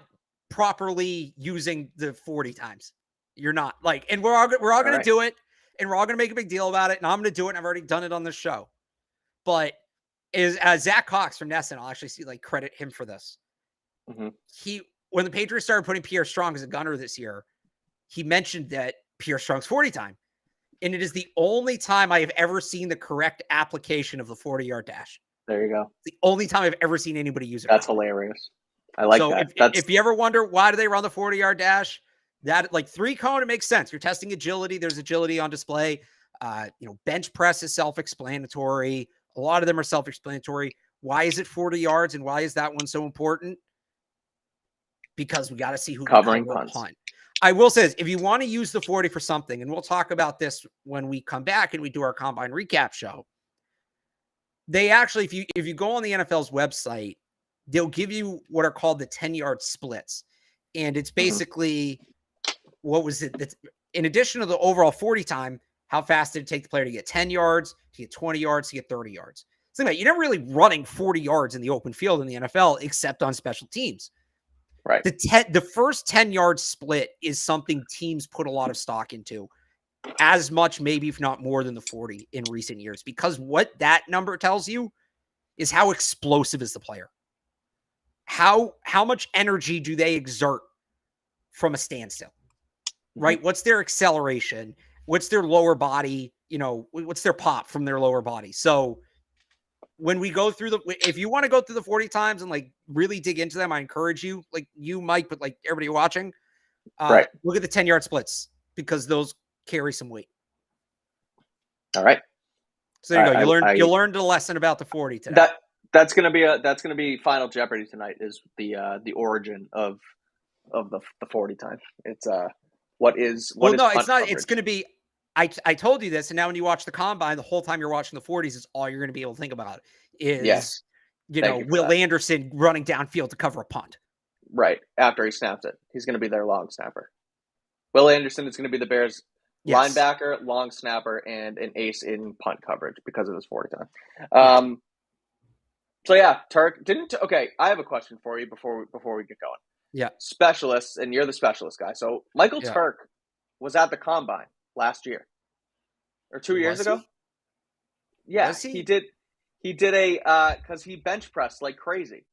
properly using the 40 times. You're not and we're all going to do it, and we're all going to make a big deal about it. And I'm going to do it. And I've already done it on this show. But Zach Cox from Nesson, I'll actually credit him for this. When the Patriots started putting Pierre Strong as a gunner this year, he mentioned that Pierre Strong's 40 time. And it is the only time I have ever seen the correct application of the 40-yard dash. There you go. It's the only time I've ever seen anybody use it. That's hilarious. I like that. If you ever wonder why do they run the 40-yard dash, that 3-cone, it makes sense. You're testing agility. There's agility on display. Bench press is self-explanatory. A lot of them are self-explanatory. Why is it 40 yards and why is that one so important? Because we got to see who covering punts. Punt. I will say this, if you want to use the 40 for something, and we'll talk about this when we come back and we do our Combine recap show, they actually, if you go on the NFL's website, they'll give you what are called the 10-yard splits. And it's basically, what was it? That's, in addition to the overall 40 time, how fast did it take the player to get 10 yards, to get 20 yards, to get 30 yards? So you're never really running 40 yards in the open field in the NFL, except on special teams. Right. The first 10-yard split is something teams put a lot of stock into, as much, maybe if not more than the 40 in recent years, because what that number tells you is how explosive is the player. How much energy do they exert from a standstill, right? What's their acceleration? What's their lower body? What's their pop from their lower body? So when we go through if you want to go through the 40 times and really dig into them, I encourage you, you might, but everybody watching, look at the 10-yard splits because those carry some weight. All right. So there you go. You learned a lesson about the 40 today. That's gonna be Final Jeopardy tonight. Is the origin of of the 40 time. It's what is no, punt it's not. coverage? It's going to be. I told you this, and now when you watch the combine, the whole time you're watching the 40s, is all you're going to be able to think about is, Yes. Will Anderson running downfield to cover a punt. Right. After he snaps it. He's going to be their long snapper. Will Anderson is going to be the Bears' linebacker, long snapper, and an ace in punt coverage because of his 40 time. So, yeah, Turk didn't. Okay, I have a question for you before we get going. Yeah. Specialists, and you're the specialist guy. So, Michael Turk was at the combine last year or 2 years ago. Yeah, he did. He did because he bench pressed like crazy.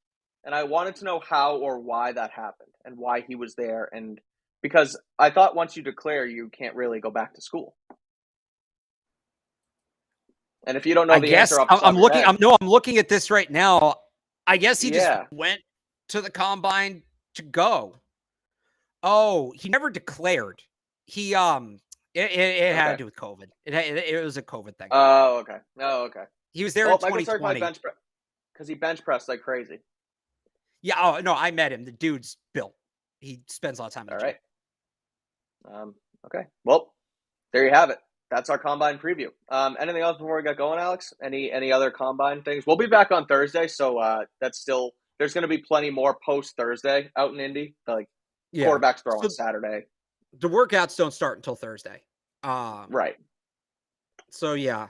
And I wanted to know how or why that happened and why he was there. And because I thought once you declare, you can't really go back to school. And if you don't know the answer off the top of your head, I'm looking at this right now. I guess he just went to the combine to go. Oh, he never declared. He it had to do with COVID. It was a COVID thing. Oh, okay. He was there in 2020 because he bench pressed like crazy. Yeah. Oh no, I met him. The dude's built. He spends a lot of time in the gym. All right. Okay. Well, there you have it. That's our combine preview. Anything else before we get going, Alex? Any other combine things? We'll be back on Thursday, so that's still there's going to be plenty more post Thursday out in Indy. Quarterbacks throw on Saturday. The workouts don't start until Thursday. Right. So yeah,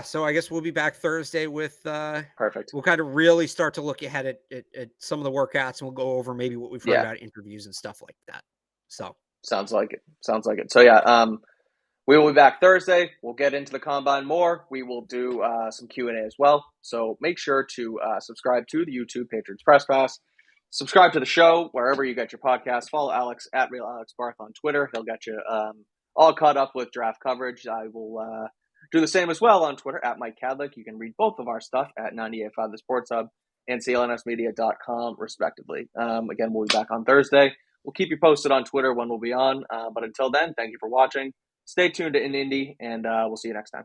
so I guess we'll be back Thursday with perfect. We'll kind of really start to look ahead at some of the workouts, and we'll go over maybe what we've heard about interviews and stuff like that. So sounds like it. So yeah, we will be back Thursday. We'll get into the combine more. We will do some Q&A as well. So make sure to subscribe to the YouTube Patriots Press Pass. Subscribe to the show wherever you get your podcast. Follow Alex at Real Alex Barth on Twitter. He'll get you all caught up with draft coverage. I will do the same as well on Twitter at Mike Kadlick. You can read both of our stuff at 98.5 The Sports Hub and CLNSmedia.com, respectively. Again, we'll be back on Thursday. We'll keep you posted on Twitter when we'll be on. But until then, thank you for watching. Stay tuned to In Indy, and we'll see you next time.